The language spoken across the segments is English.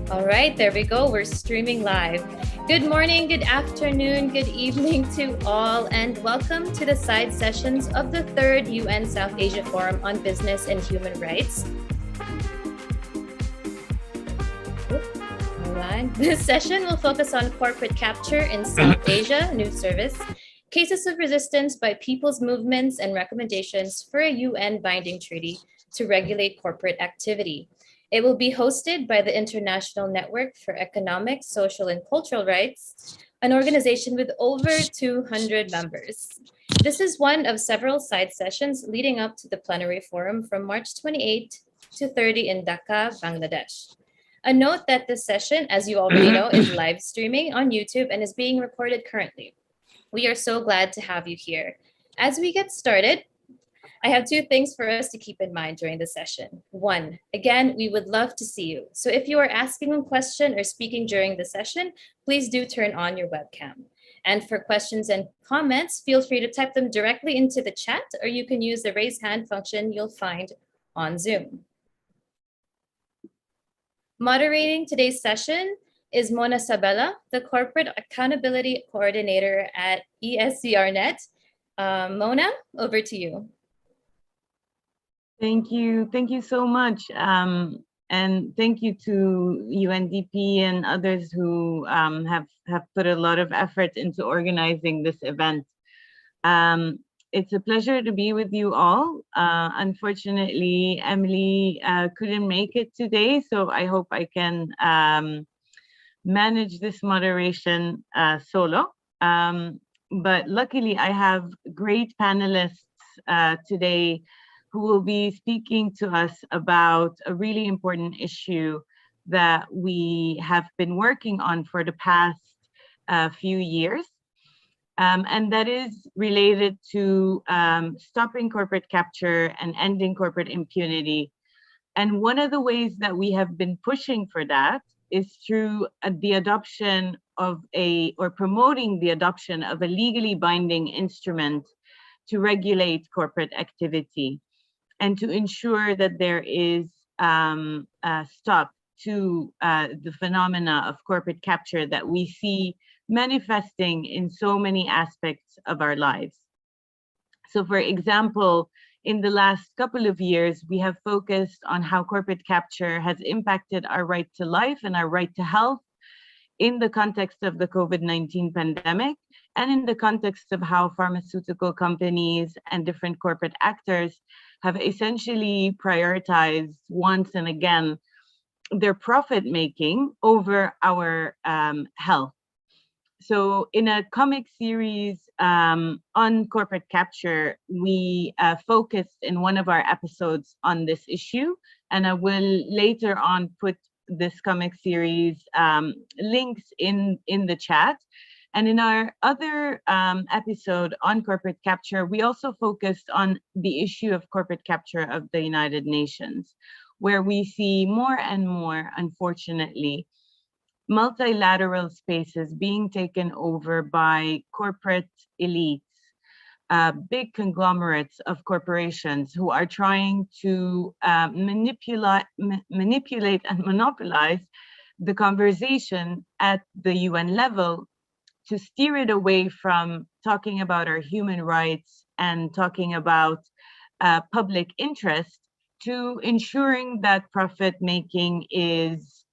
All right, there we go. We're streaming live. Good morning, good afternoon, good evening to all, and welcome to the side sessions of the third UN South Asia Forum on Business and Human Rights. This session will focus on corporate capture in South Asia, new service, cases of resistance by people's movements, and recommendations for a UN binding treaty to regulate corporate activity. It will be hosted by the International Network for Economic, Social, and Cultural Rights, an organization with over 200 members. This is one of several side sessions leading up to the plenary forum from March 28 to 30 in Dhaka, Bangladesh. A note that this session, as you already know, is live streaming on YouTube and is being recorded currently. We are so glad to have you here. As we get started, I have two things for us to keep in mind during the session. One, again, we would love to see you. So if you are asking a question or speaking during the session, please do turn on your webcam. And for questions and comments, feel free to type them directly into the chat, or you can use the raise hand function you'll find on Zoom. Moderating today's session is Mona Sabella, the Corporate Accountability Coordinator at ESCRNet. Mona, over to you. Thank you so much. And thank you to UNDP and others who have put a lot of effort into organizing this event. It's a pleasure to be with you all. Unfortunately, Emily couldn't make it today, so I hope I can manage this moderation solo. But luckily, I have great panelists today who will be speaking to us about a really important issue that we have been working on for the past few years. And that is related to stopping corporate capture and ending corporate impunity. And one of the ways that we have been pushing for that is through the adoption of or promoting the adoption of a legally binding instrument to regulate corporate activity and to ensure that there is a stop to the phenomena of corporate capture that we see manifesting in so many aspects of our lives. So for example, in the last couple of years, we have focused on how corporate capture has impacted our right to life and our right to health in the context of the COVID-19 pandemic, and in the context of how pharmaceutical companies and different corporate actors have essentially prioritized once and again their profit making over our health. So in a comic series on corporate capture, we focused in one of our episodes on this issue, and I will later on put this comic series links in the chat. And in our other episode on corporate capture, we also focused on the issue of corporate capture of the United Nations, where we see more and more, unfortunately, multilateral spaces being taken over by corporate elites, big conglomerates of corporations who are trying to manipulate and monopolize the conversation at the UN level to steer it away from talking about our human rights and talking about public interest to ensuring that profit making is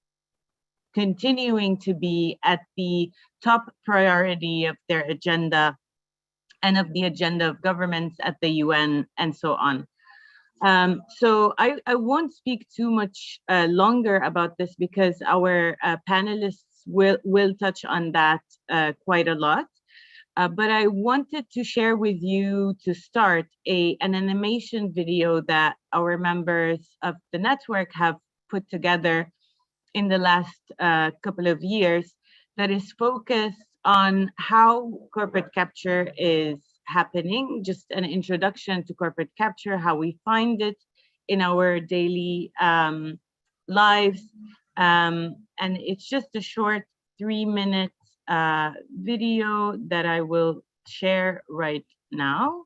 continuing to be at the top priority of their agenda and of the agenda of governments at the UN and so on. So I won't speak too much longer about this because our panelists will touch on that quite a lot. But I wanted to share with you to start an animation video that our members of the network have put together in the last couple of years that is focused on how corporate capture is happening, just an introduction to corporate capture, how we find it in our daily lives. And it's just a short 3-minute video that I will share right now.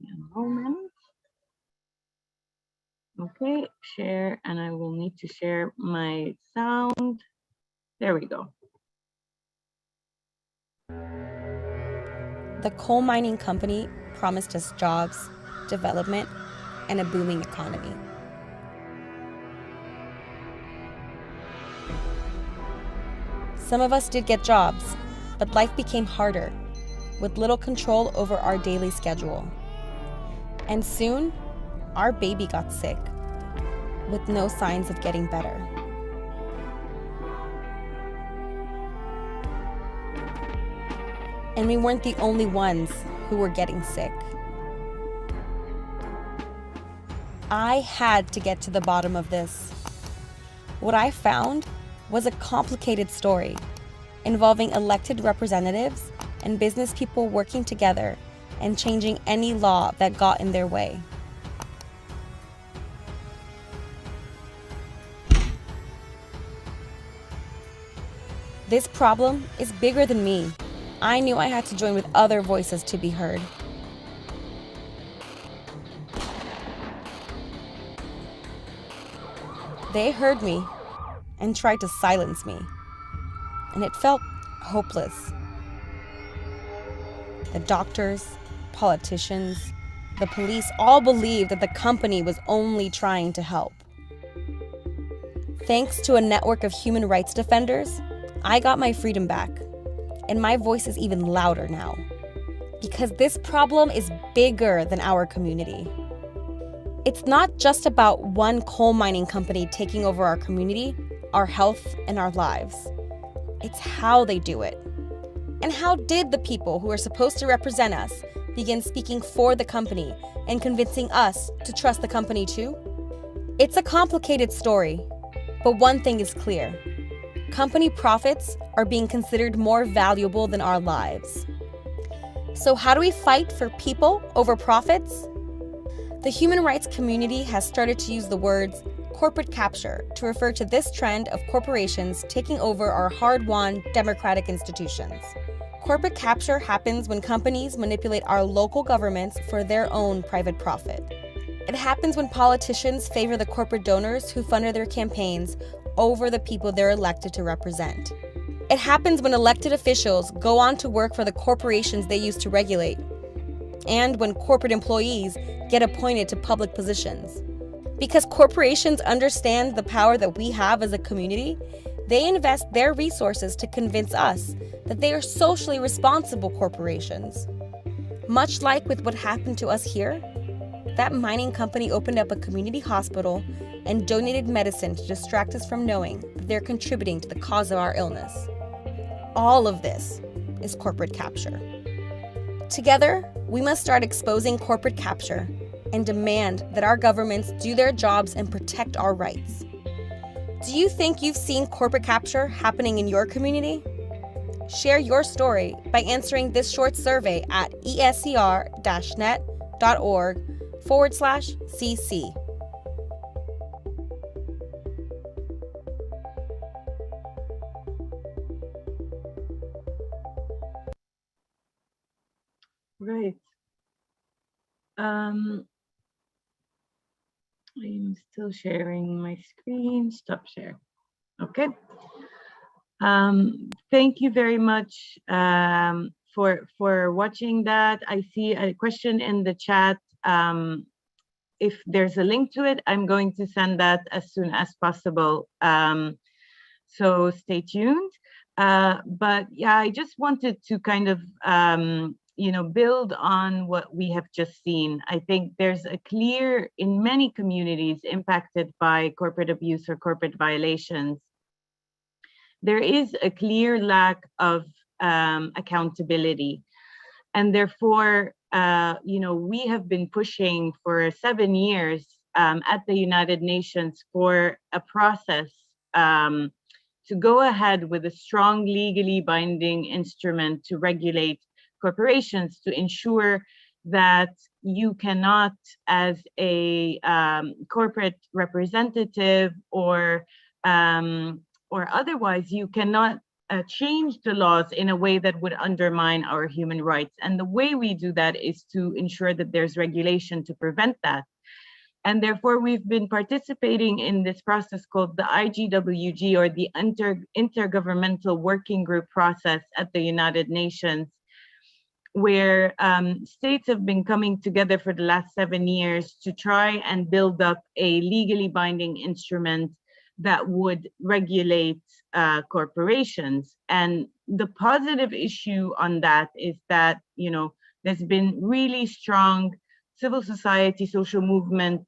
A moment. Okay, share, and I will need to share my sound. There we go. The coal mining company promised us jobs, development, and a booming economy. Some of us did get jobs, but life became harder, with little control over our daily schedule. And soon, our baby got sick, with no signs of getting better. And we weren't the only ones who were getting sick. I had to get to the bottom of this. What I found was a complicated story involving elected representatives and business people working together and changing any law that got in their way. This problem is bigger than me. I knew I had to join with other voices to be heard. They heard me and tried to silence me, and it felt hopeless. The doctors, politicians, the police all believed that the company was only trying to help. Thanks to a network of human rights defenders, I got my freedom back, and my voice is even louder now. Because this problem is bigger than our community. It's not just about one coal mining company taking over our community, our health, and our lives. It's how they do it. And how did the people who are supposed to represent us begin speaking for the company and convincing us to trust the company too? It's a complicated story, but one thing is clear. Company profits are being considered more valuable than our lives. So how do we fight for people over profits? The human rights community has started to use the words corporate capture to refer to this trend of corporations taking over our hard-won democratic institutions. Corporate capture happens when companies manipulate our local governments for their own private profit. It happens when politicians favor the corporate donors who funded their campaigns over the people they're elected to represent. It happens when elected officials go on to work for the corporations they used to regulate, and when corporate employees get appointed to public positions. Because corporations understand the power that we have as a community, they invest their resources to convince us that they are socially responsible corporations. Much like with what happened to us here, that mining company opened up a community hospital and donated medicine to distract us from knowing that they're contributing to the cause of our illness. All of this is corporate capture. Together, we must start exposing corporate capture and demand that our governments do their jobs and protect our rights. Do you think you've seen corporate capture happening in your community? Share your story by answering this short survey at escr-net.org/cc. Right. I'm still sharing my screen. Stop share. Okay. Thank you very much for watching that. I see a question in the chat. If there's a link to it, I'm going to send that as soon as possible. So stay tuned. But yeah, I just wanted to kind of build on what we have just seen. I think there's a clear, in many communities impacted by corporate abuse or corporate violations, there is a clear lack of accountability. And therefore, we have been pushing for 7 years at the United Nations for a process to go ahead with a strong legally binding instrument to regulate corporations, to ensure that you cannot, as a corporate representative or otherwise, you cannot change the laws in a way that would undermine our human rights. And the way we do that is to ensure that there's regulation to prevent that. And therefore, we've been participating in this process called the IGWG, or the Intergovernmental Working Group process at the United Nations, where states have been coming together for the last 7 years to try and build up a legally binding instrument that would regulate corporations. And the positive issue on that is that, there's been really strong civil society, social movement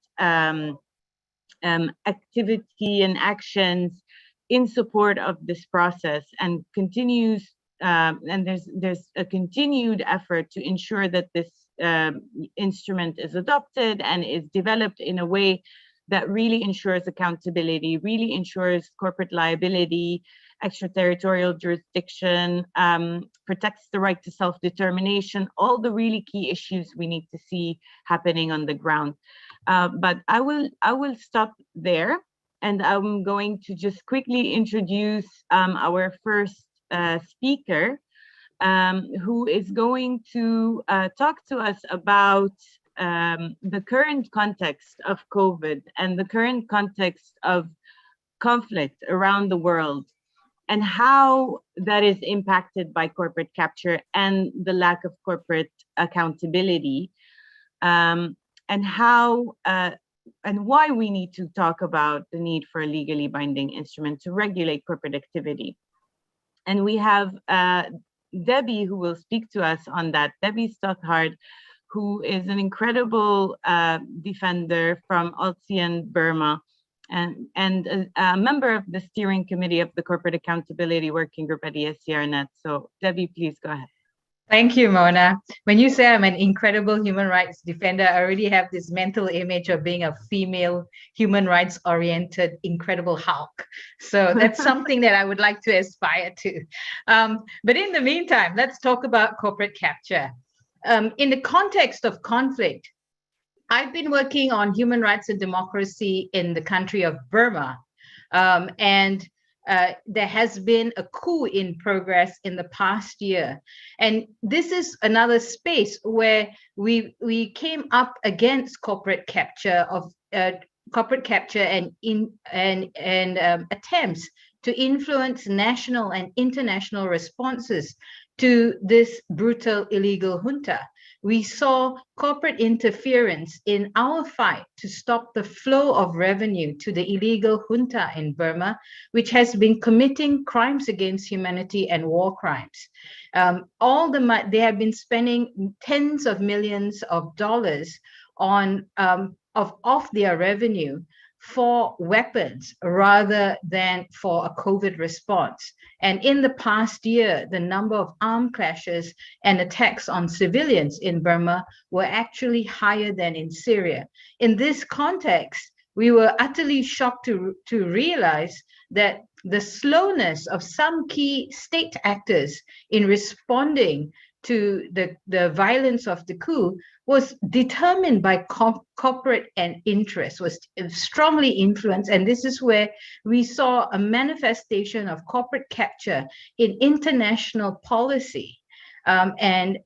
activity and actions in support of this process, and continues. And there's a continued effort to ensure that this instrument is adopted and is developed in a way that really ensures accountability, really ensures corporate liability, extraterritorial jurisdiction, protects the right to self-determination, all the really key issues we need to see happening on the ground. But I will stop there, and I'm going to just quickly introduce our first speaker, who is going to talk to us about the current context of COVID and the current context of conflict around the world, and how that is impacted by corporate capture and the lack of corporate accountability, and how and why we need to talk about the need for a legally binding instrument to regulate corporate activity. And we have Debbie, who will speak to us on that. Debbie Stockhard, who is an incredible defender from ASEAN Burma, and a member of the steering committee of the Corporate Accountability Working Group at ESCRNet. So Debbie, please go ahead. Thank you, Mona. When you say I'm an incredible human rights defender, I already have this mental image of being a female, human rights oriented, incredible Hulk. So that's something that I would like to aspire to. But in the meantime, let's talk about corporate capture. In the context of conflict, I've been working on human rights and democracy in the country of Burma. There has been a coup in progress in the past year. And this is another space where we came up against corporate capture and attempts to influence national and international responses to this brutal illegal junta. We saw corporate interference in our fight to stop the flow of revenue to the illegal junta in Burma, which has been committing crimes against humanity and war crimes. They have been spending tens of millions of dollars on of their revenue for weapons rather than for a COVID response. And in the past year, the number of armed clashes and attacks on civilians in Burma were actually higher than in Syria. In this context, we were utterly shocked to realize that the slowness of some key state actors in responding to the violence of the coup was determined by corporate and interest, was strongly influenced. And this is where we saw a manifestation of corporate capture in international policy and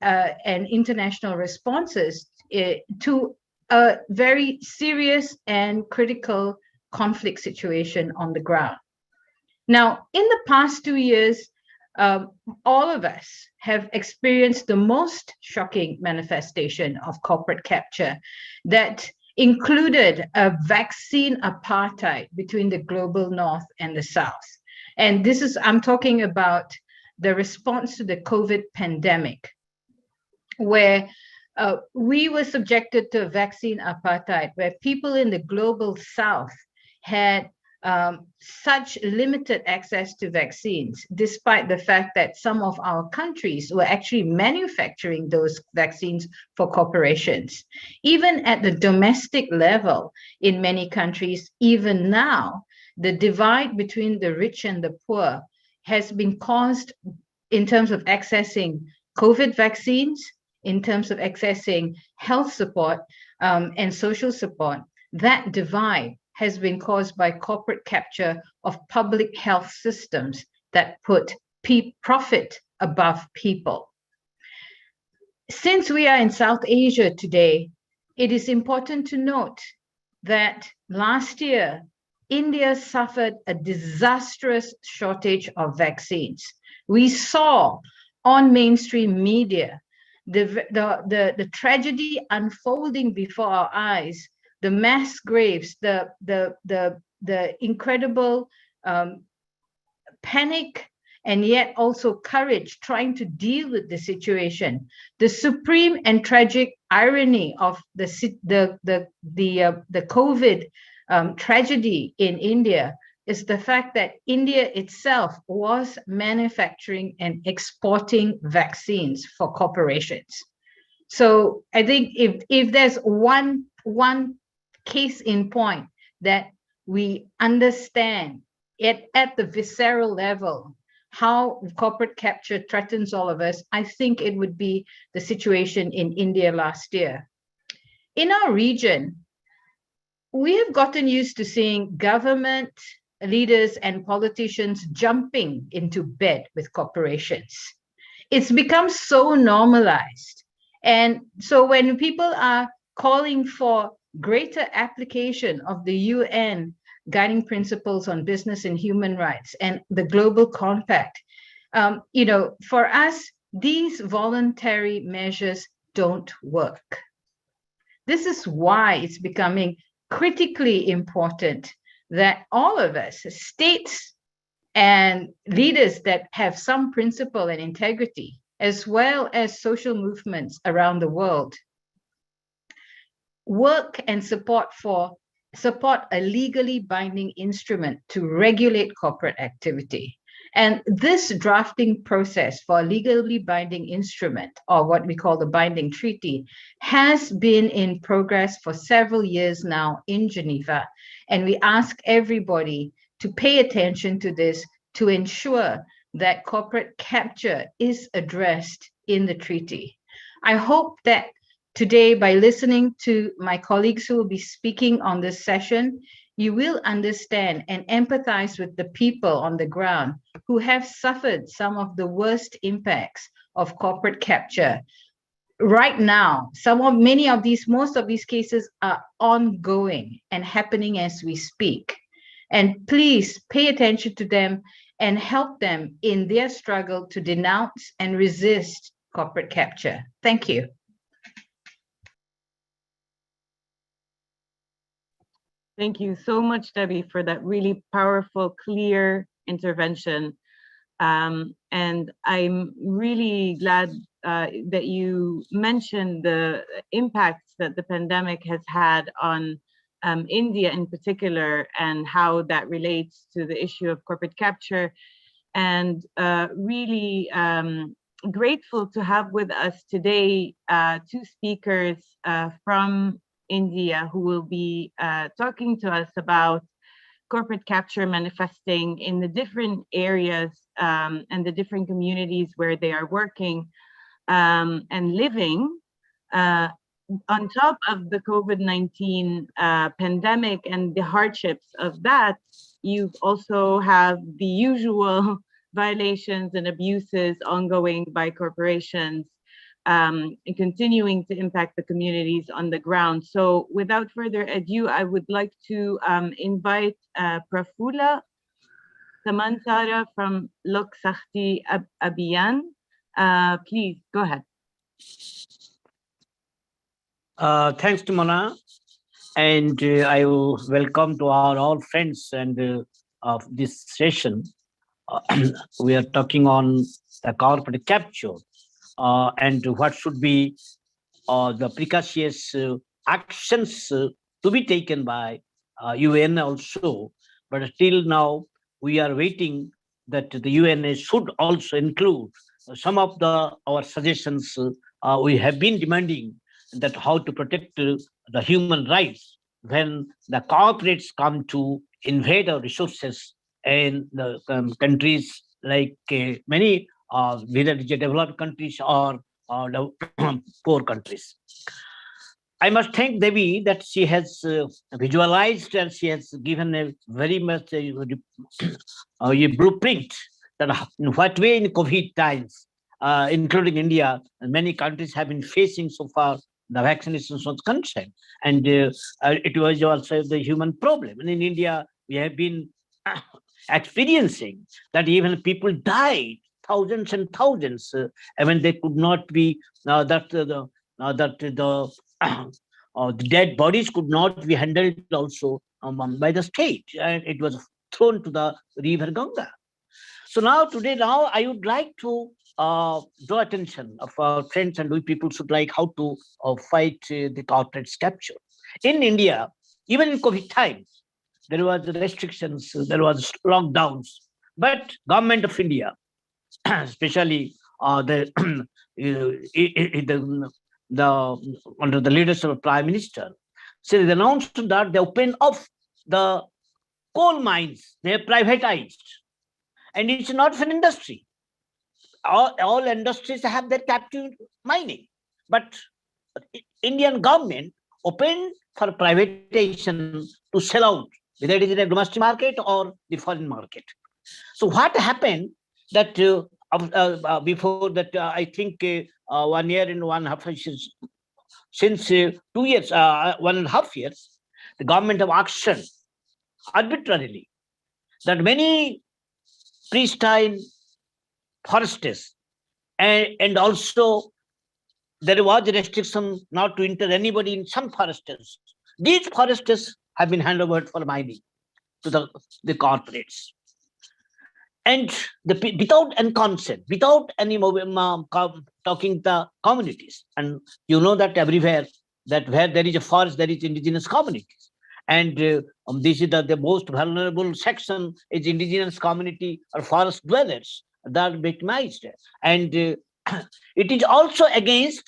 international responses to a very serious and critical conflict situation on the ground. Now, in the past 2 years, all of us have experienced the most shocking manifestation of corporate capture that included a vaccine apartheid between the global north and the south. And I'm talking about the response to the COVID pandemic, where we were subjected to a vaccine apartheid, where people in the global south had such limited access to vaccines, despite the fact that some of our countries were actually manufacturing those vaccines for corporations. Even at the domestic level, in many countries, even now, the divide between the rich and the poor has been caused in terms of accessing COVID vaccines, in terms of accessing health support and social support. That divide has been caused by corporate capture of public health systems that put profit above people. Since we are in South Asia today, it is important to note that last year, India suffered a disastrous shortage of vaccines. We saw on mainstream media the tragedy unfolding before our eyes, the mass graves, the incredible panic and yet also courage trying to deal with the situation. The supreme and tragic irony of the COVID tragedy in India is the fact that India itself was manufacturing and exporting vaccines for corporations. So I think if there's one case in point that we understand at the visceral level how corporate capture threatens all of us, I think it would be the situation in India last year. In our region, we have gotten used to seeing government leaders and politicians jumping into bed with corporations. It's become so normalized. And so when people are calling for greater application of the UN guiding principles on business and human rights and the global compact, for us, these voluntary measures don't work. This is why it's becoming critically important that all of us, states and leaders that have some principle and integrity, as well as social movements around the world, work and support a legally binding instrument to regulate corporate activity. And this drafting process for a legally binding instrument, or what we call the binding treaty, has been in progress for several years now in Geneva. And we ask everybody to pay attention to this to ensure that corporate capture is addressed in the treaty. I hope that today, by listening to my colleagues who will be speaking on this session, you will understand and empathize with the people on the ground who have suffered some of the worst impacts of corporate capture. Right now, most of these cases are ongoing and happening as we speak. And please pay attention to them and help them in their struggle to denounce and resist corporate capture. Thank you. Thank you so much, Debbie, for that really powerful, clear intervention. And I'm really glad that you mentioned the impacts that the pandemic has had on India in particular, and how that relates to the issue of corporate capture. And really grateful to have with us today two speakers from India who will be talking to us about corporate capture manifesting in the different areas and the different communities where they are working and living. On top of the COVID-19 pandemic and the hardships of that, you also have the usual violations and abuses ongoing by corporations and continuing to impact the communities on the ground. So without further ado, I would like to invite Prafula Samansara from Lok Sakti Abhiyan. Please go ahead. Thanks to Mona, and I will welcome to our all friends and of this session. We are talking on the corporate capture and what should be the precocious actions to be taken by UN also. But till now, we are waiting that the UN should also include some of our suggestions. We have been demanding that how to protect the human rights when the corporates come to invade our resources and the countries like many whether developed countries or the poor countries. I must thank Devi that she has visualized and she has given a very much a blueprint that in what way in COVID times, including India, many countries have been facing so far the vaccinations was concerned. And it was also the human problem. And in India, we have been experiencing that even people died, thousands and thousands, when they could not be, the dead bodies could not be handled also by the state. And it was thrown to the river Ganga. So now I would like to draw attention of our friends, and we people should like how to fight the corporate capture. In India, even in COVID times, there was restrictions, there was lockdowns, but government of India, especially the, under the leadership of Prime Minister, so they announced that they opened up the coal mines, they are privatized. And it's not an industry. All industries have their captive mining. But Indian government opened for privatization to sell out, whether it is in a domestic market or the foreign market. So what happened that before that, I think 1 year and 1.5 years, since 2 years, 1.5 years, the government have auctioned arbitrarily that many pristine forests, and also there was a restriction not to enter anybody in some forests. These forests have been handed over for mining to the corporates. And without any consent, without any talking the communities. And you know that everywhere, that where there is a forest, there is indigenous communities. And this is the most vulnerable section is indigenous community or forest dwellers that are victimized. And it is also against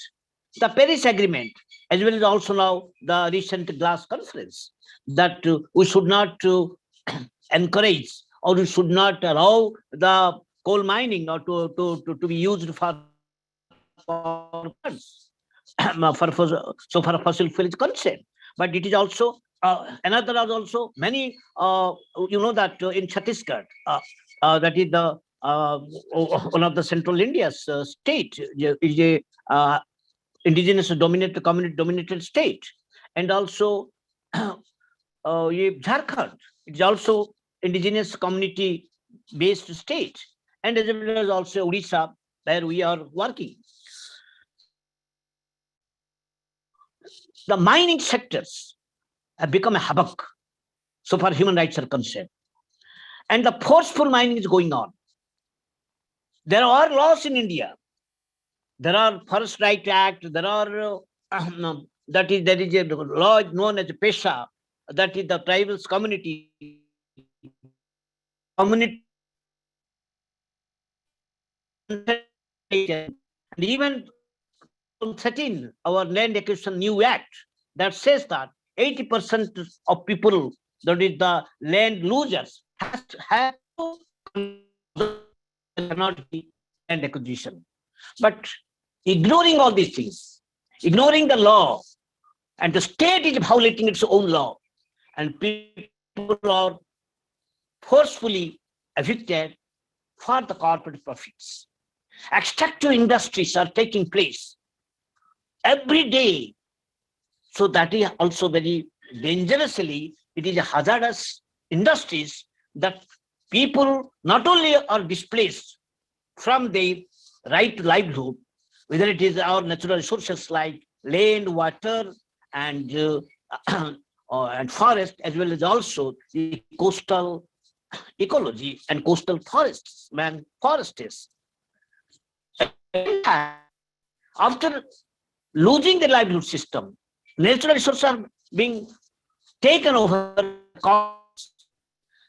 the Paris Agreement, as well as also now the recent Glass Conference, that we should not encourage, or we should not allow the coal mining or to be used for fossil fuel is concerned. But it is also another are also many, you know that in Chhattisgarh, that is the one of the central India's state, is a indigenous dominated, community dominated state. And also Jharkhand, it is also indigenous community based state, and as well as also Odisha, where we are working. The mining sectors have become a havoc so far human rights are concerned, and the forceful mining is going on. There are laws in India. There are Forest Right Act. There are there is a law known as Pesha, that is the tribal community. And even 13, our Land Acquisition New Act, that says that 80% of people, that is the land losers, have to cannot be land acquisition. But ignoring all these things, ignoring the law, and the state is violating its own law, and people are forcefully evicted for the corporate profits. Extractive industries are taking place every day. So that is also very dangerously, it is a hazardous industries that people not only are displaced from their right to livelihood, whether it is our natural resources like land, water, and and forest, as well as also the coastal ecology and coastal forests, forests. After losing the livelihood system, natural resources are being taken over.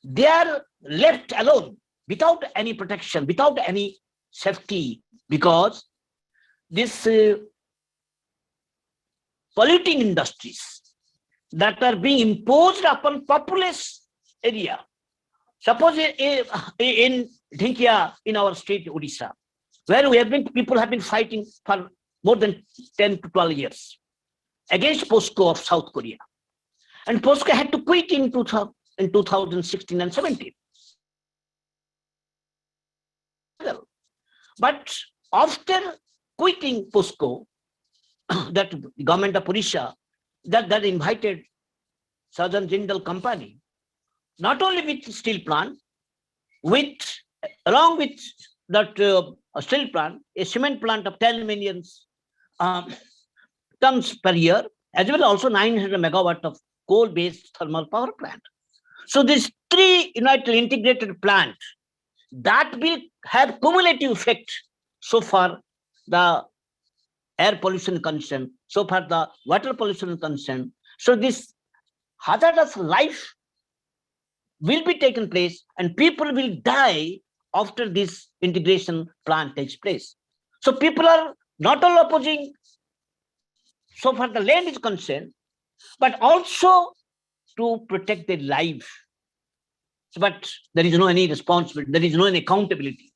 They are left alone without any protection, without any safety, because this polluting industries that are being imposed upon populous area. Suppose in Dhinkia, in our state, Odisha, where people have been fighting for more than 10 to 12 years against POSCO of South Korea. And POSCO had to quit in 2016 and 17. But after quitting POSCO, that the government of Odisha, that invited Southern Jindal Company, not only with steel plant, along with that steel plant, a cement plant of 10 million tons per year, as well as also 900 megawatt of coal-based thermal power plant. So these three united integrated plants that will have cumulative effect so far the air pollution concern, so far the water pollution concern. So this hazardous life will be taken place and people will die after this integration plant takes place. So people are not only opposing so far the land is concerned, but also to protect their life. But there is no any responsibility, there is no any accountability.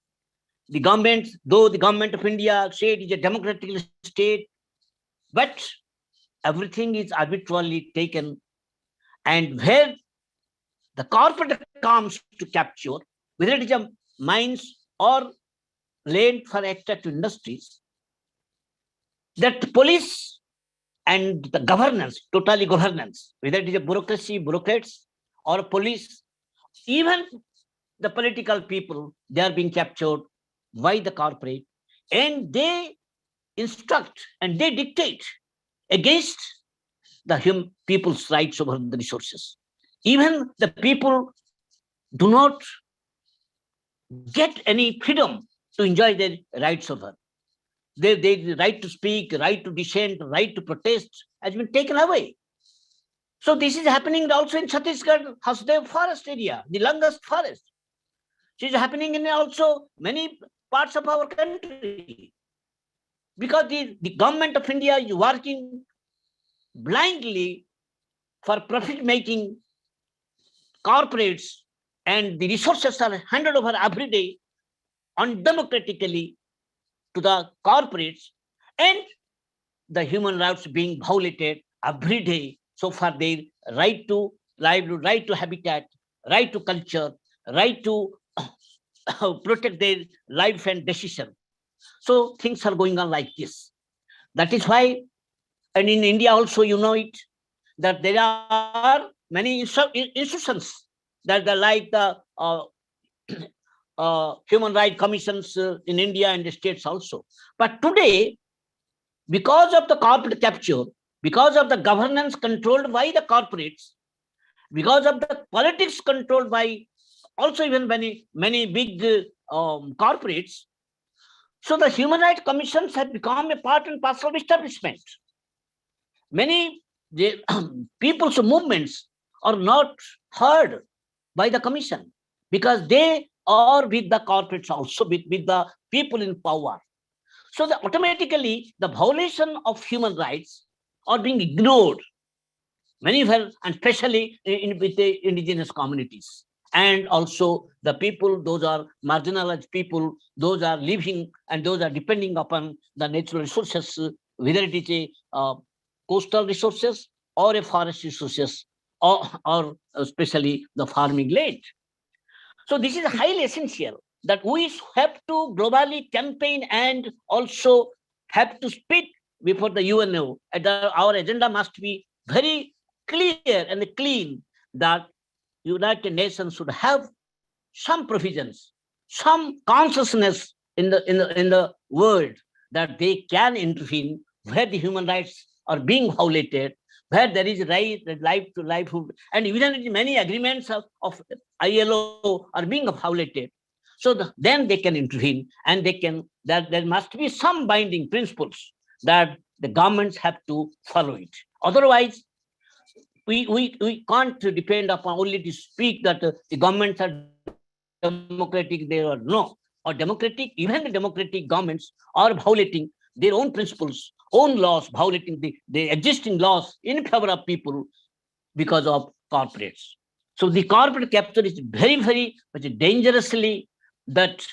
The government, though the government of India said is a democratic state, but everything is arbitrarily taken, and where the corporate comes to capture, whether it is a mines or land for extractive industries, that police and the governance, totally governance, whether it is a bureaucracy, bureaucrats or police, even the political people, they are being captured by the corporate, and they instruct and they dictate against the people's rights over the resources. Even the people do not get any freedom to enjoy their rights over. The right to speak, right to dissent, right to protest has been taken away. So this is happening also in Chhattisgarh, Hasdev forest area, the longest forest. It is happening in also many parts of our country. Because the government of India is working blindly for profit-making corporates, and the resources are handed over every day undemocratically to the corporates, and the human rights being violated every day. So far, their right to livelihood, right to habitat, right to culture, right to protect their life and decision. So things are going on like this. That is why, and in India also, you know it, that there are many institutions that are like the human rights commissions in India and the states also. But today, because of the corporate capture, because of the governance controlled by the corporates, because of the politics controlled by also even many big corporates, so the human rights commissions have become a part and parcel of establishment. Many people's movements are not heard by the commission because they are with the corporates also, with the people in power. So automatically the violation of human rights are being ignored. Many were, and especially with the indigenous communities. And also the people, those are marginalized people, those are living and those are depending upon the natural resources, whether it is a coastal resources or a forest resources, or especially the farming land. So this is highly essential that we have to globally campaign and also have to speak before the UNO. Our agenda must be very clear and clean that United Nations should have some provisions, some consciousness in the world that they can intervene where the human rights are being violated, where there is right life to livelihood, and even many agreements of ILO are being violated. So then they can intervene, and that there must be some binding principles that the governments have to follow it. Otherwise, we can't depend upon only to speak that the governments are democratic, they are no, or democratic, even the democratic governments are violating their own principles, own laws, violating the existing laws in favor of people because of corporates. So the corporate capture is very, very much dangerously that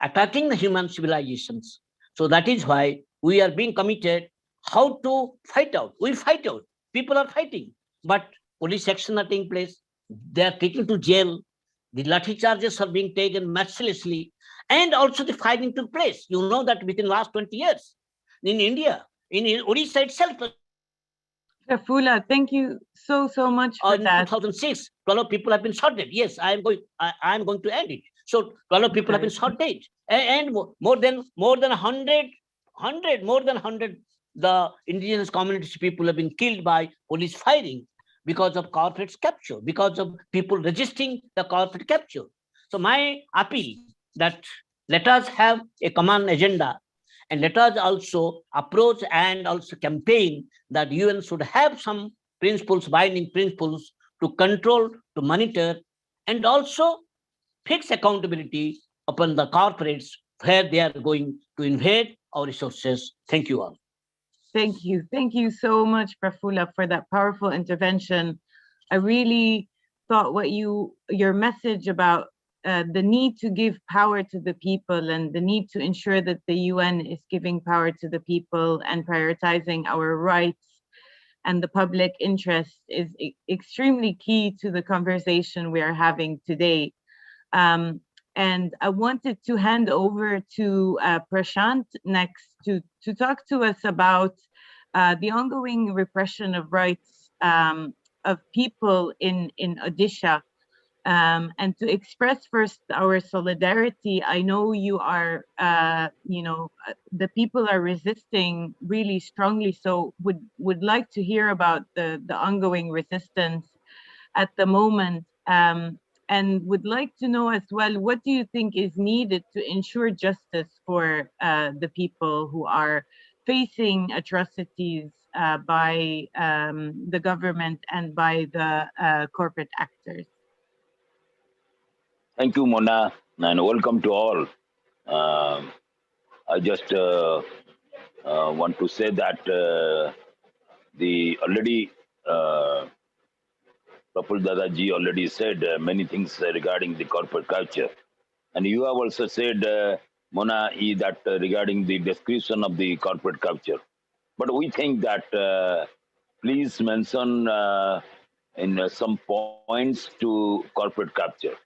attacking the human civilizations. So that is why we are being committed how to fight out. We fight out. People are fighting, but police action are taking place. They are taken to jail. The lathi charges are being taken mercilessly, and also the fighting took place. You know that within the last 20 years in India, in Odisha itself. Prafula, thank you so much for In that. 2006, 12 people have been shot dead. Yes, I am going to end it. So 12 people have been shot dead, and more than 100, the indigenous communities people have been killed by police firing because of corporate capture, because of people resisting the corporate capture. So my appeal that let us have a common agenda, and let us also approach and also campaign that UN should have some principles, binding principles to control, to monitor, and also fix accountability upon the corporates where they are going to invade our resources. Thank you all. Thank you. Thank you so much, Prafula, for that powerful intervention. I really thought your message about the need to give power to the people and the need to ensure that the UN is giving power to the people and prioritizing our rights and the public interest is extremely key to the conversation we are having today. And I wanted to hand over to Prashant next to talk to us about the ongoing repression of rights of people in Odisha. And to express first our solidarity. I know you are, the people are resisting really strongly. So would like to hear about the ongoing resistance at the moment. And would like to know as well, what do you think is needed to ensure justice for the people who are facing atrocities by the government and by the corporate actors? Thank you, Mona, and welcome to all. I just want to say that the already Praful Dadaji already said many things regarding the corporate culture, and you have also said, Mona, that regarding the description of the corporate culture. But we think that please mention in some points to corporate capture.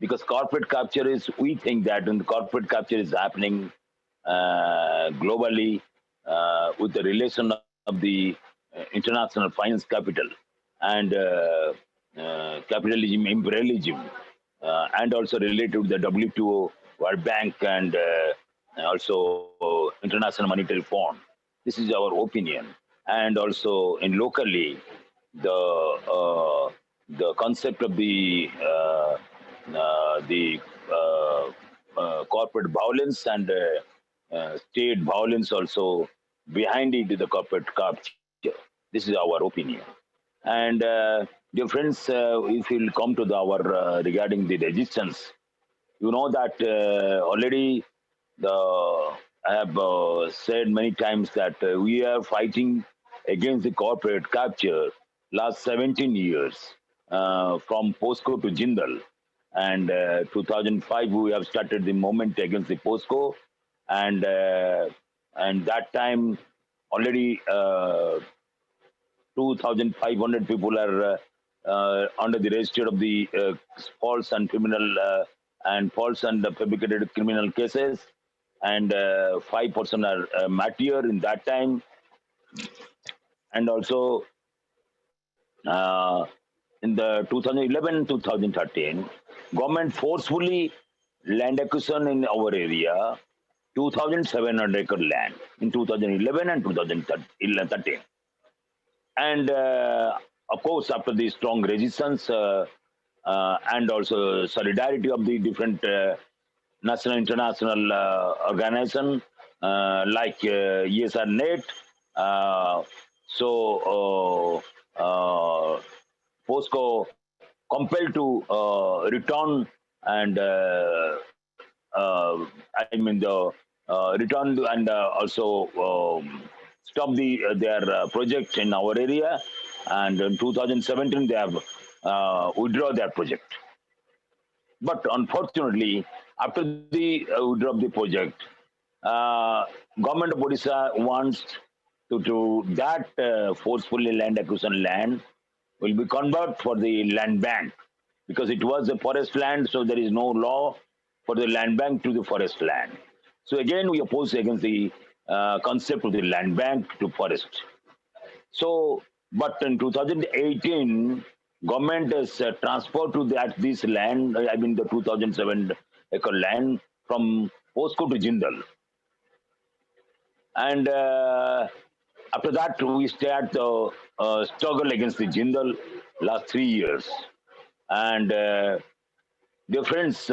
Because corporate capture is, we think that when the corporate capture is happening globally with the relation of the international finance capital and capitalism, imperialism, and also related to the WTO, World Bank, and also International Monetary Fund. This is our opinion. And also in locally, the concept of the corporate violence and state violence also behind it, the corporate capture. This is our opinion. And dear friends, if you'll come to our regarding the resistance, you know that already I have said many times that we are fighting against the corporate capture last 17 years from POSCO to Jindal. And 2005, we have started the movement against the POSCO. And that time, already 2,500 people are under the register of the false and criminal false and fabricated criminal cases. And 5% are martyr in that time. And also in the 2011-2013, government forcefully land acquisition in our area, 2,700 acre land in 2011 and 2013. And of course, after the strong resistance and also solidarity of the different national, international organization like ESCRNet, POSCO compelled to return and return and also stop their project in our area. And in 2017, they have withdraw their project. But unfortunately, after the withdraw of the project, government of Odisha wants to that forcefully land acquisition land will be converted for the land bank, because it was a forest land, so there is no law for the land bank to the forest land. So again, we oppose against the concept of the land bank to forest. So, but in 2018, government has transferred to this land, I mean the 2007 acre land from POSCO to Jindal. And after that, we start the struggle against the Jindal last 3 years. And dear friends,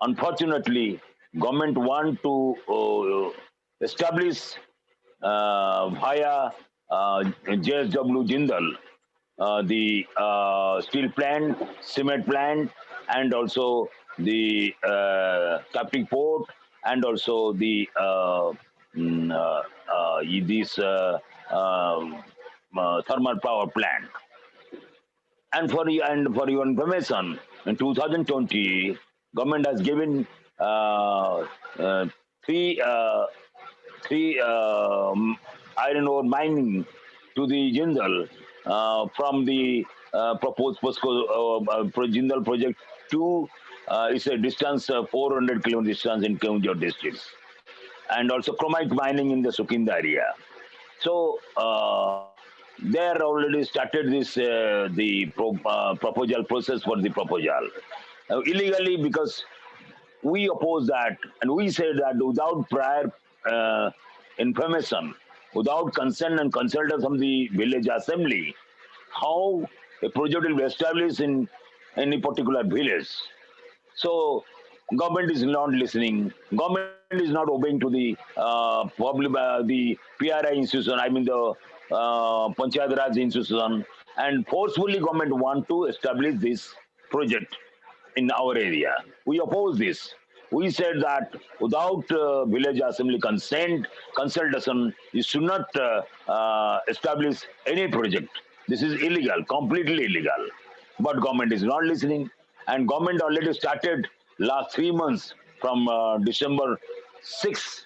unfortunately, government want to establish via JSW Jindal the steel plant, cement plant, and also the captive port, and also the this thermal power plant. And for your information, in 2020, government has given three iron ore mining to the Jindal from the proposed POSCO Jindal project to it's a distance 400 kilometer distance in Keonjhar district, and also chromite mining in the Sukinda area. So they are already started this proposal process for the proposal illegally, because we oppose that, and we say that without prior information, without consent and consultation from the village assembly, how a project will be established in any particular village. So government is not listening. Government is not obeying to the the PRI institution. I mean the Panchayat Raj institution, and forcefully government want to establish this project in our area. We oppose this. We said that without village assembly consultation, you should not establish any project. This is illegal, completely illegal. But government is not listening, and government already started last 3 months from December 4th,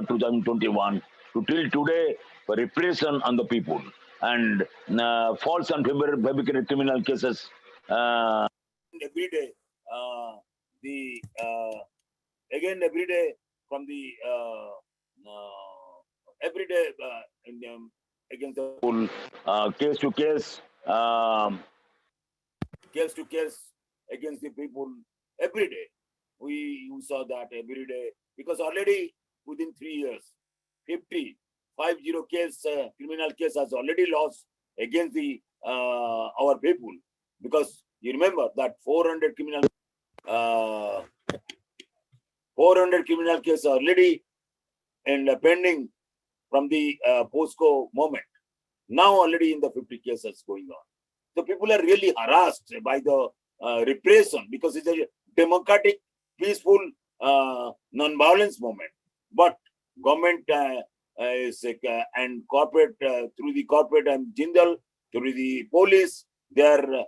2021 to till today for repression on the people and false and fabricated criminal cases. Every day, every day from the every day against the people, case to case against the people every day. We saw that every day, because already within 3 years, 50 case criminal case has already lost against the our people, because you remember that 400 criminal cases already and pending from the POSCO moment. Now already in the 50 cases going on. So people are really harassed by the repression, because it's a democratic, peaceful, non-violence movement. But government is and corporate through the corporate and Jindal, through the police, they are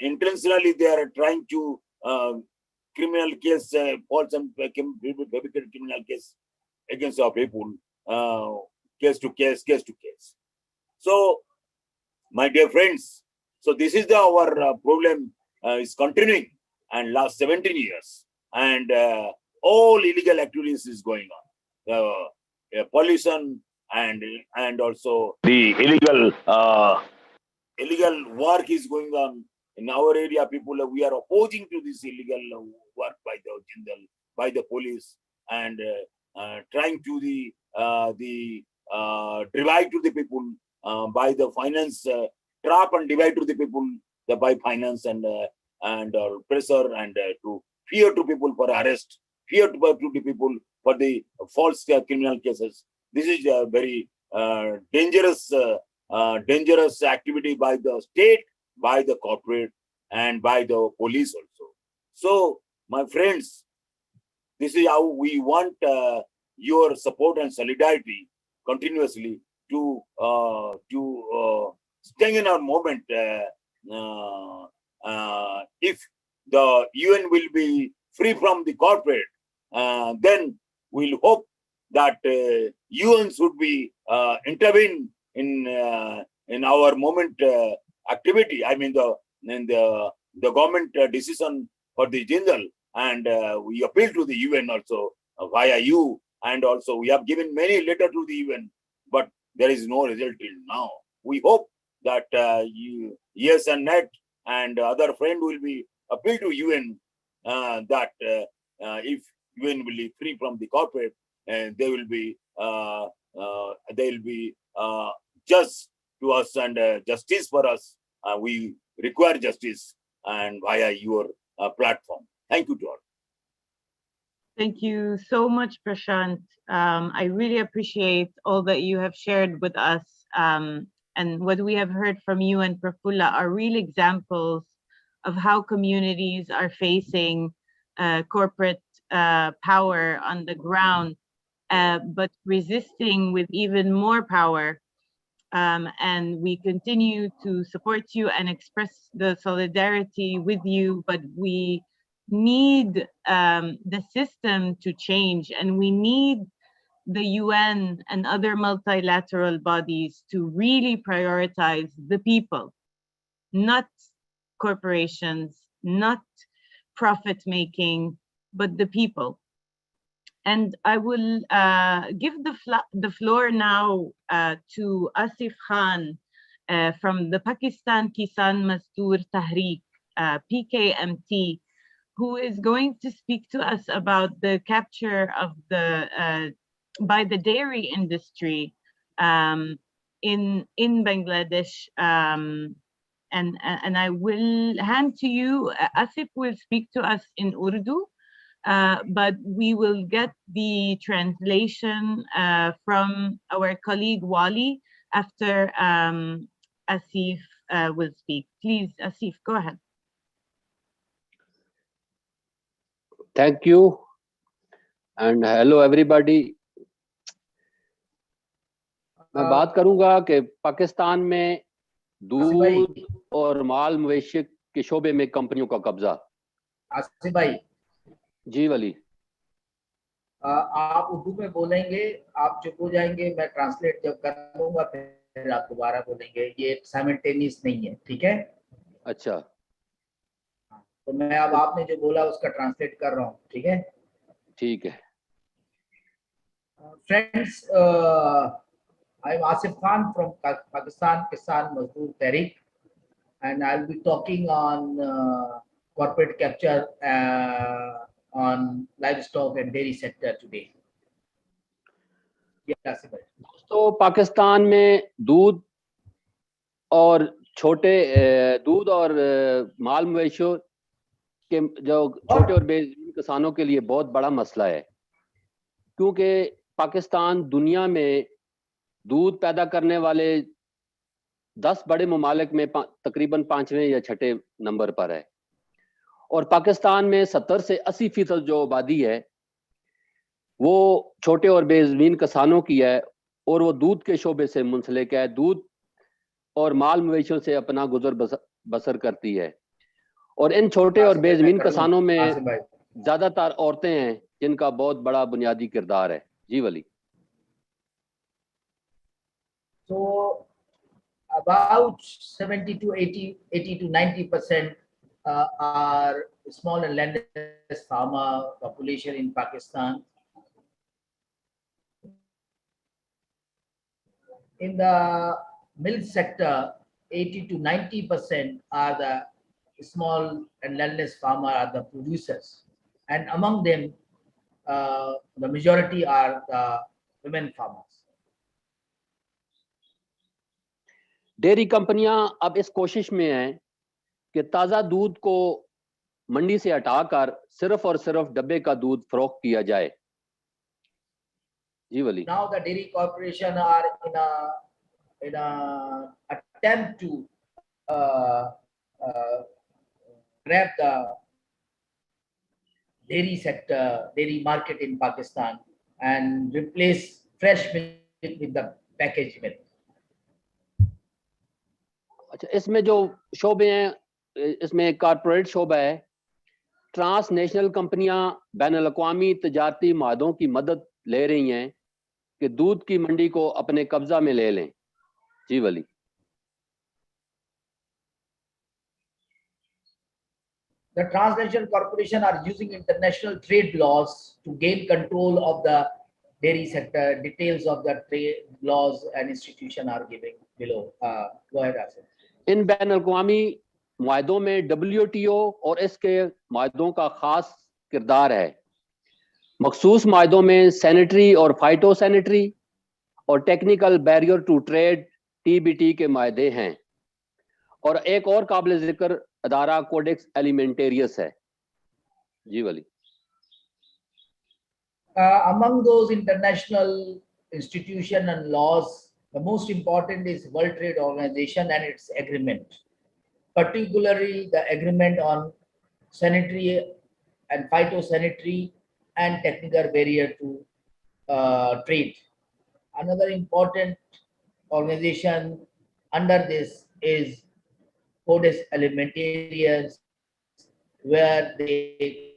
intentionally they are trying to criminal case, false and fabricated criminal case against our people, case to case. So, my dear friends, so this is our problem is continuing, and last 17 years, and all illegal activities is going on. Pollution and also the illegal work is going on in our area. People, we are opposing to this illegal work by the Jindal, by the police, and trying to divide to the people by the finance trap and divide to the people by finance and pressure and to fear to people for arrest, fear to the people for the false criminal cases. This is a very dangerous activity by the state, by the corporate, and by the police also. So, my friends, this is how we want your support and solidarity continuously to strengthen our movement. If the UN will be free from the corporate, then we'll hope that UN should be intervene in our movement activity. I mean the government decision for the general, and we appeal to the UN also via you, and also we have given many letters to the UN, but there is no result till now. We hope that ESCRNet and other friend will be appeal to UN that if UN will be free from the corporate, and they will be just to us and justice for us. We require justice, and via your platform. Thank you to all. Thank you so much, Prashant. I really appreciate all that you have shared with us. And what we have heard from you and Prafulla are real examples of how communities are facing corporate power on the ground, but resisting with even more power. And we continue to support you and express the solidarity with you, but we need the system to change, and we need the UN and other multilateral bodies to really prioritize the people, not corporations, not profit making, but the people. And I will give the floor now to Asif Khan from the Pakistan Kisan Mazdoor Tahreek, PKMT, who is going to speak to us about the capture of by the dairy industry in Bangladesh. And I will hand to you. Asif will speak to us in Urdu, but we will get the translation from our colleague Wali after Asif will speak. Please, Asif, go ahead. Thank you, and hello everybody. मैं बात करूंगा कि पाकिस्तान में दूध और माल मवेशी के शोबे में कंपनियों का कब्जा। आसिफ भाई जी वली, आप उर्दू में बोलेंगे, आप चुप हो जाएंगे, मैं ट्रांसलेट जब कर लूंगा फिर आप दोबारा बोलेंगे, ये साइमल्टेनियस नहीं है, ठीक है? अच्छा, तो मैं अब आपने जो बोला उसका ट्रांसलेट कर रहा हूँ, ठीक है? ठीक है। Friends, I'm Asif Khan from Pakistan Kisan Mazdoor Tahreek, and I'll be talking on corporate capture on livestock and dairy sector today. Yeah, Asif bhai. तो पाकिस्तान में दूध और माल मवेशियों के जो छोटे और बेजमीन किसानों के लिए बहुत बड़ा मसला है, क्योंकि पाकिस्तान दुनिया में दूध पैदा करने वाले 10 बड़े ममालिक में तकरीबन 5वें या 6ठे नंबर पर है, और पाकिस्तान में 70 से 80% जो आबादी है वो छोटे और बेजमीन किसानों की है, और वो दूध के शोबे से मुंसलिक है, दूध और माल मवेशियों से अपना गुजर बसर करती है। और इन छोटे और बेजमीन किसानों में ज्यादातर औरतें हैं जिनका बहुत बड़ा बुनियादी किरदार है। जी वली। So about 70 to 80 to 90% are small and landless farmer population in Pakistan. In the milk sector, 80 to 90% are the small and landless farmer are the producers, and among them the majority are the women farmers. Dairy कंपनियां अब इस कोशिश में हैं कि ताज़ा दूध को मंडी से हटाकर सिर्फ और सिर्फ डब्बे का दूध फरोख्त किया जाए। जी वली। Now the dairy corporation are in a attempt to grab the dairy sector, dairy market in Pakistan, and replace fresh milk with the packaged milk. अच्छा, इसमें जो शोबे हैं, इसमें कॉर्पोरेट शोबा है। ट्रांसनेशनल कंपनियां बैनुल अक़वामी तजारती मादों की मदद ले रही हैं कि दूध की मंडी को अपने कब्जा में ले लें। जी वली। the transnational corporations are using international trade laws to gain control of the dairy sector. Details of the trade laws and institution are given below. Go ahead, Asif. In ban अवी माहों में WTO और इसके माहों का खास किरदार है। मखसूस माहों में सैनिटरी और फाइटो सैनिटरी और technical barrier to trade TBT के माहे हैं, और एक और काबिल जिक्र अदारा कोडेक्स एलिमेंटेरियस है। जी वली। Among those international institutions and laws, the most important is World Trade Organization and its agreement, particularly the agreement on sanitary and phytosanitary and technical barrier to trade. Another important organization under this is Codex Alimentarius, where they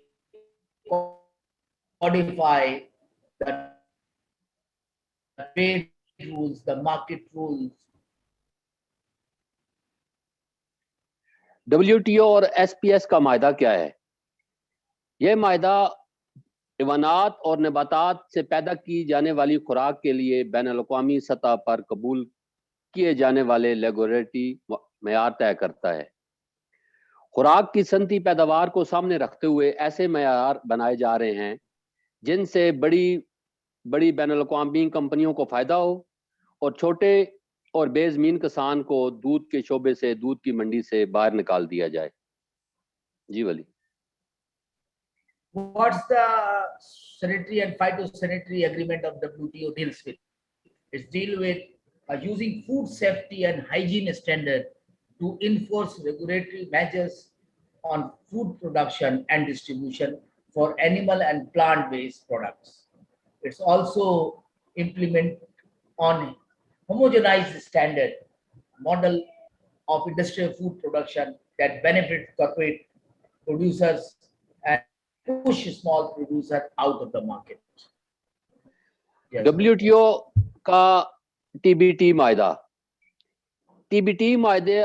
codify the trade rules, the market rules. WTO और SPS का मायदा क्या है? यह मायदा हैवानात और नबातात से पैदा की जाने वाली खुराक के लिए बैनुल-अक़वामी सतह पर कबूल किए जाने वाले लेबोरेटरी मयार तय करता है। खुराक की सनती पैदावार को सामने रखते हुए ऐसे मयार बनाए जा रहे हैं जिनसे बड़ी बैनुल-अक़वामी कंपनियों को फायदा हो और छोटे और बेज़मीन किसान को दूध के शोबे से, दूध की मंडी से बाहर निकाल दिया जाए। जी वली। What's the sanitary and phytosanitary agreement of WTO deals with? It deals with using food safety and hygiene standard to enforce regulatory measures on food production and distribution for animal and plant-based products. It's also implement on homogenized standard model of industrial food production that benefit corporate producers and push small producer out of the market. Yes. WTO का TBT मायदा, TBT मायदे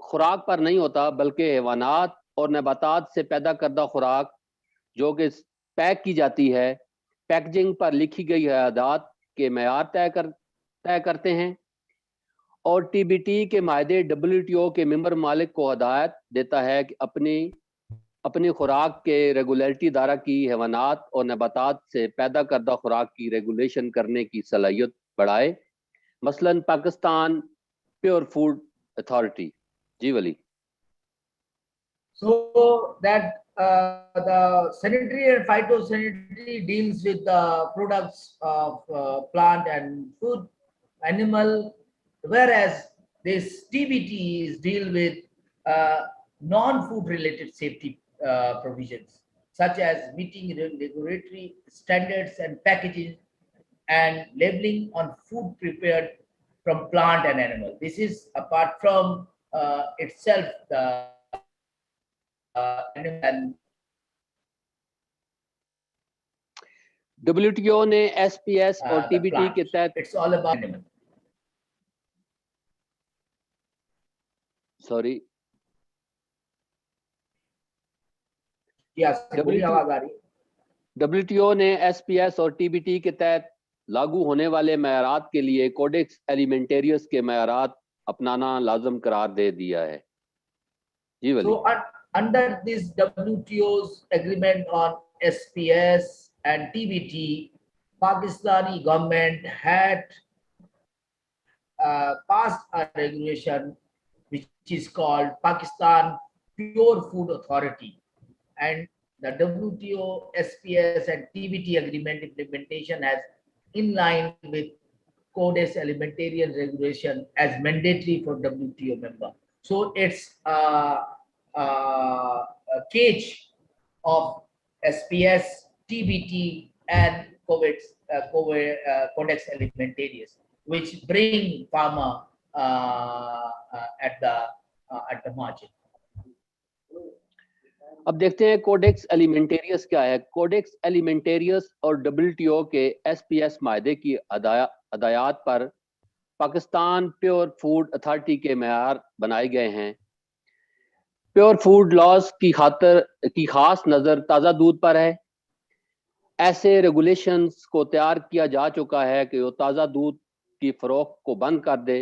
खुराक पर नहीं होता बल्कि हैवानात और नबातात से पैदा करदा खुराक जो कि पैक की जाती है, पैकेजिंग पर लिखी गई हदायत के मयार तय करते हैं, और TBT के मायदे WTO के मेंबर मालिक को हदायत देता है कि अपनी खुराक के रेगुलेटरी दायरा की हैवानात और नबातात से पैदा करदा खुराक की रेगुलेशन करने की सलाहियत बढ़ाए, मसलन पाकिस्तान प्योर फूड अथॉरिटी। जी वली। So that the sanitary and phytosanitary deals with the products of plant and food, animal, whereas this TBT deal with non-food related safety provisions, such as meeting regulatory standards and packaging and labeling on food prepared from plant and animal. This is apart from itself the and WTO ने SPS और the TBT plant. के तहत It's all about animal. Sorry Yes, बोलिए, आवाज आ रही है। WTO ने SPS और TBT के तहत लागू होने वाले मयारात के लिए कोडेक्स एलिमेंटेरियस के मयारात अपनाना लाजम करार दे दिया है। जी वली। So under this WTO's agreement on SPS and TBT, Pakistani government had passed a regulation which is called Pakistan Pure Food Authority, and the WTO, SPS and TBT agreement implementation has in line with Codex Alimentarian regulation as mandatory for WTO member. So it's a cage of SPS, TBT, and Codex Alimentarius, which bring farmer at the margin. अब देखते हैं codex Alimentarius क्या है। Codex Alimentarius और WTO के SPS मायदे की हदायत पर पाकिस्तान प्योर फूड अथॉरिटी के मयार बनाए गए हैं। प्योर फूड लॉज की खास नज़र ताज़ा दूध पर है। ऐसे रेगुलेशंस को तैयार किया जा चुका है कि वो ताज़ा दूध की फ़रोख्त को बंद कर दे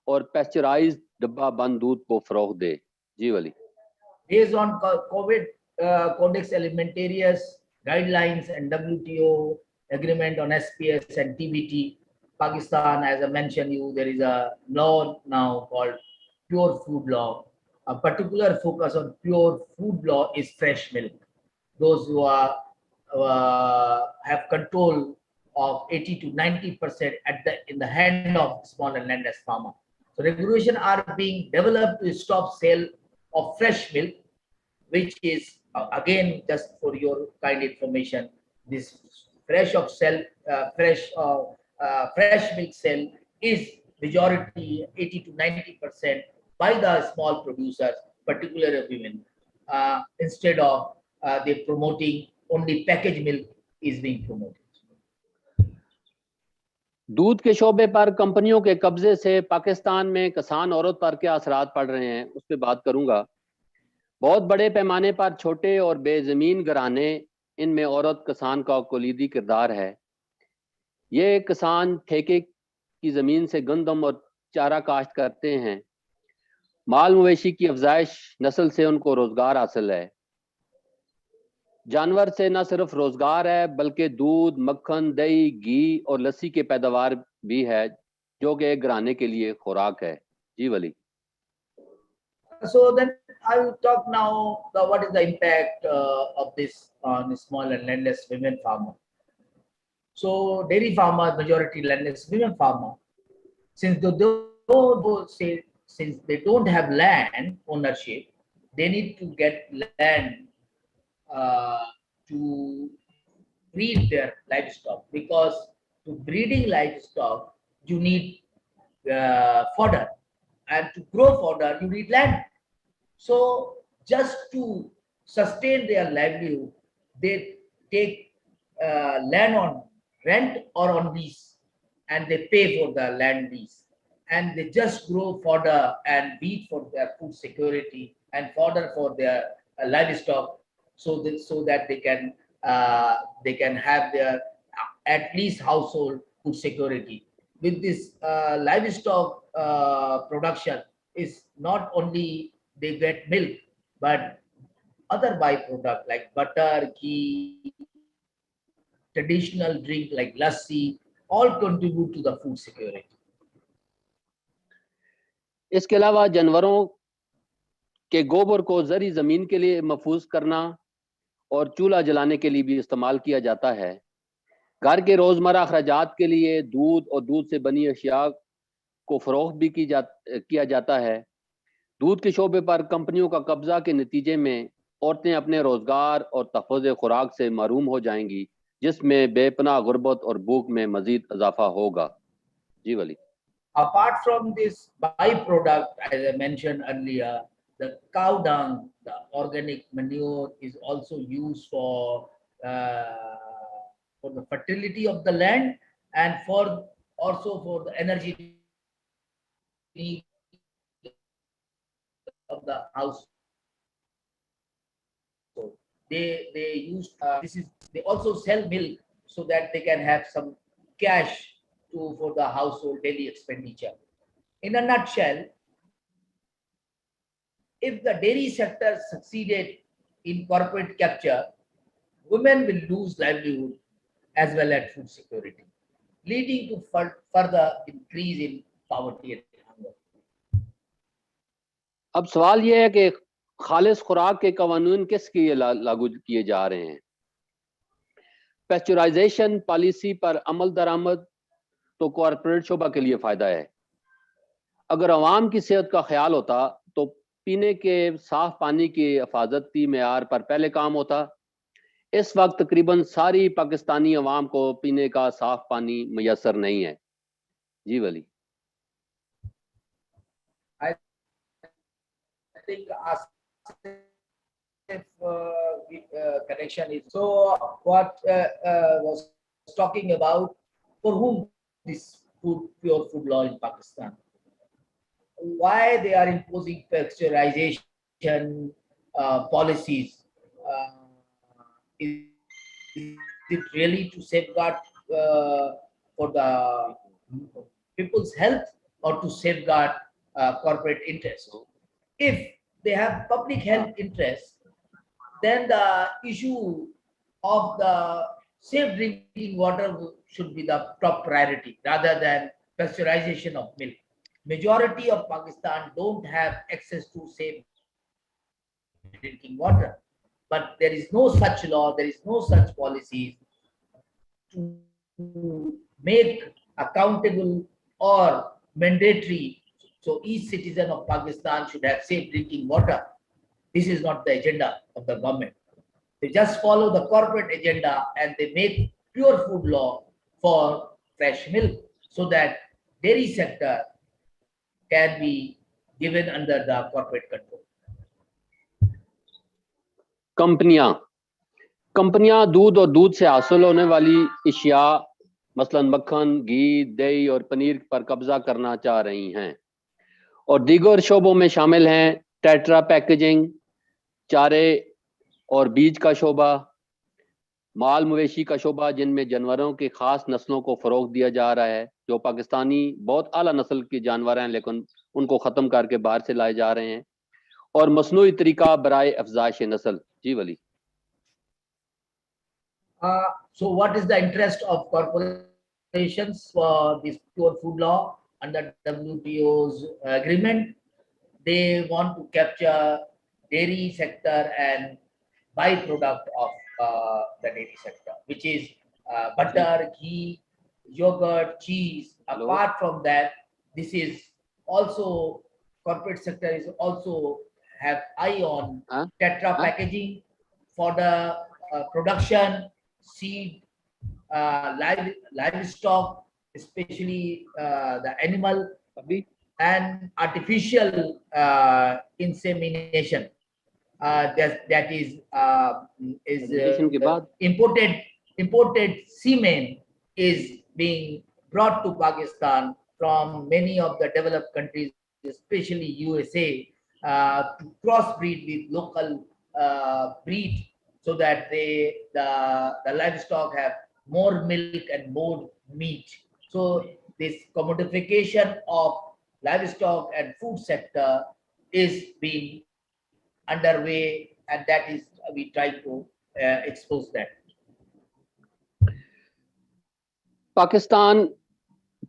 और पेस्चराइज्ड डब्बा बंद दूध को फ़रोख्त दे। जी वली। Based on COVID Codex Alimentarius guidelines and WTO agreement on SPS and TBT, Pakistan, as I mentioned you, there is a law now called Pure Food Law. A particular focus on Pure Food Law is fresh milk. Those who are have control of 80 to 90% in the hand of small and landless farmer. So regulations are being developed to stop sale of fresh milk, which is again, just for your kind information, this fresh milk sale is majority 80 to 90% by the small producers, particularly women. Instead of they promoting only packaged milk is being promoted. दूध के शोबे पर कंपनियों के कब्जे से पाकिस्तान में किसान औरत पर क्या असरात पड़ रहे हैं, उस पर बात करूंगा। बहुत बड़े पैमाने पर छोटे और बेजमीन घराने, इनमें औरत किसान का कलीदी किरदार है। ये किसान ठेके की ज़मीन से गंदम और चारा काश्त करते हैं। माल मवेशी की अफजाइश नस्ल से उनको रोज़गार हासिल है। जानवर से न सिर्फ रोजगार है बल्कि दूध, मक्खन, दही, घी और लस्सी के पैदावार भी है, जो कि एक घराने के लिए खुराक है। जी वली। So then I will talk now what is the impact of this on small and landless women farmer. So dairy farmers, majority landless women farmer, since they don't have land ownership, they need to get land to breed their livestock, because to breeding livestock you need fodder, and to grow fodder you need land. So just to sustain their livelihood, they take land on rent or on lease, and they pay for the land lease, and they just grow fodder and feed for their food security and fodder for their livestock, so that they can have their at least household food security. With this livestock production, is not only they get milk, but other byproduct like butter, ghee, traditional drink like lassi, all contribute to the food security. इसके अलावा जानवरों के गोबर को जरी ज़मीन के लिए महफूज करना और चूल्हा जलाने के लिए भी इस्तेमाल किया जाता है। घर के रोज़मर्रा अखराजात के लिए दूध और दूध से बनी अशिया को फ़रोख्त भी किया जाता है। दूध के शोबे पर कंपनियों का कब्जा के नतीजे में औरतें अपने रोज़गार और तहफ़्फ़ुज़ खुराक से महरूम हो जाएंगी, जिसमें बेपनाह गुर्बत और भूख में मज़ीद इजाफा होगा। जी वली। Apart from this byproduct, as I mentioned earlier, the cow dung, the organic manure, is also used for the fertility of the land, and also for the energy of the house. So they use they also sell milk so that they can have some cash for the household daily expenditure. In a nutshell, if the dairy sector succeeded in corporate capture, women will lose livelihood as well as food security, leading to further increase in poverty and hunger. अब सवाल यह है कि खालिस खुराक के कानून किसके लिए लागू किए जा रहे हैं। पेस्चराइजेशन पॉलिसी पर अमल दरामद तो कॉर्पोरेट शोबा के लिए फायदा है। अगर अवाम की सेहत का ख्याल होता तो पीने के साफ पानी की हिफाजती मेयार पर पहले काम होता। इस वक्त तकरीबन सारी पाकिस्तानी अवाम को पीने का साफ पानी मैसर नहीं है। जी वली। I think connection is so. What was talking about, for whom this pure food law in Pakistan? Why they are imposing pasteurization policies. Is it really to safeguard for the people's health or to safeguard corporate interests? If they have public health interests, then the issue of the safe drinking water should be the top priority rather than pasteurization of milk. Majority of Pakistan don't have access to safe drinking water, but there is no such law, there is no such policies to make accountable or mandatory. So each citizen of Pakistan should have safe drinking water. This is not the agenda of the government. They just follow the corporate agenda and they make pure food law for fresh milk so that dairy sector can be given under the corporate control. कंपनियां दूध और दूध से हासिल होने वाली अशिया मसलन मक्खन, घी, दही और पनीर पर कब्जा करना चाह रही हैं और दीगर शोबों में शामिल हैं टेट्रा पैकेजिंग, चारे और बीज का शोबा, माल मवेशी का शोबा जिनमें जानवरों की खास नस्लों को फरोग दिया जा रहा है, जो पाकिस्तानी बहुत आला नस्ल के जानवर हैं लेकिन उनको ख़त्म करके बाहर से लाए जा रहे हैं, और मसनूई तरीका बराए अफजाइश नस्ल। जी वली। So what is the interest of corporations for this pure food law under WTO's agreement? They want to capture dairy sector and byproduct of the dairy sector, which is butter, ghee, yogurt, cheese. Apart from that, this is also corporate sector is also have eye on tetra packaging for the production, seed, livestock, especially the animal, and artificial insemination. That is imported semen is being brought to Pakistan from many of the developed countries, especially USA, to crossbreed with local breed, so that the livestock have more milk and more meat. So this commodification of livestock and food sector is being underway, and that is we try to expose that. Pakistan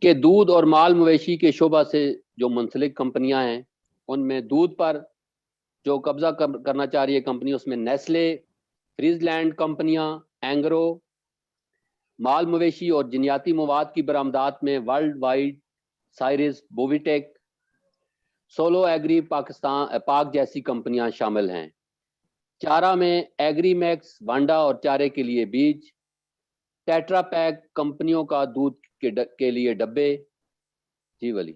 के दूध और माल मवेशी के शोबा से जो मुंसलिक कंपनियां हैं, उनमें दूध पर जो कब्जा करना चाह रही है कंपनी, उसमें नेस्ले, फ्रीजलैंड कंपनियां, एंग्रो, माल मवेशी और जिनियाती मवाद की बरामदात में वर्ल्ड वाइड, साइरिस, बोविटेक, सोलो एग्री पाकिस्तान, पाक जैसी कंपनियां शामिल हैं। चारा में एग्रीमैक्स, वांडा और चारे के लिए बीज, टेट्रा पैक कंपनियों का दूध के लिए डब्बे। जी वली।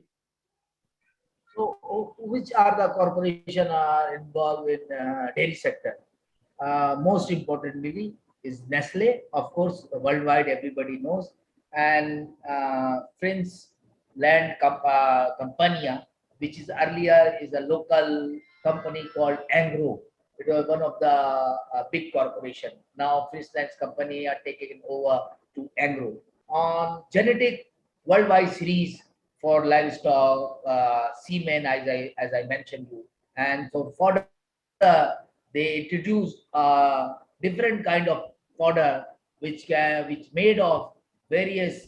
So which are the corporations are involved in dairy sector? Most importantly is Nestle, of course, worldwide everybody knows, and French Land Compagnia, which is earlier is a local company called Angro. It was one of the big corporation. Now French Land Company are taking over to Angro. On genetic worldwide series for livestock, semen, as I mentioned you, and for fodder, they introduced different kind of fodder which made of various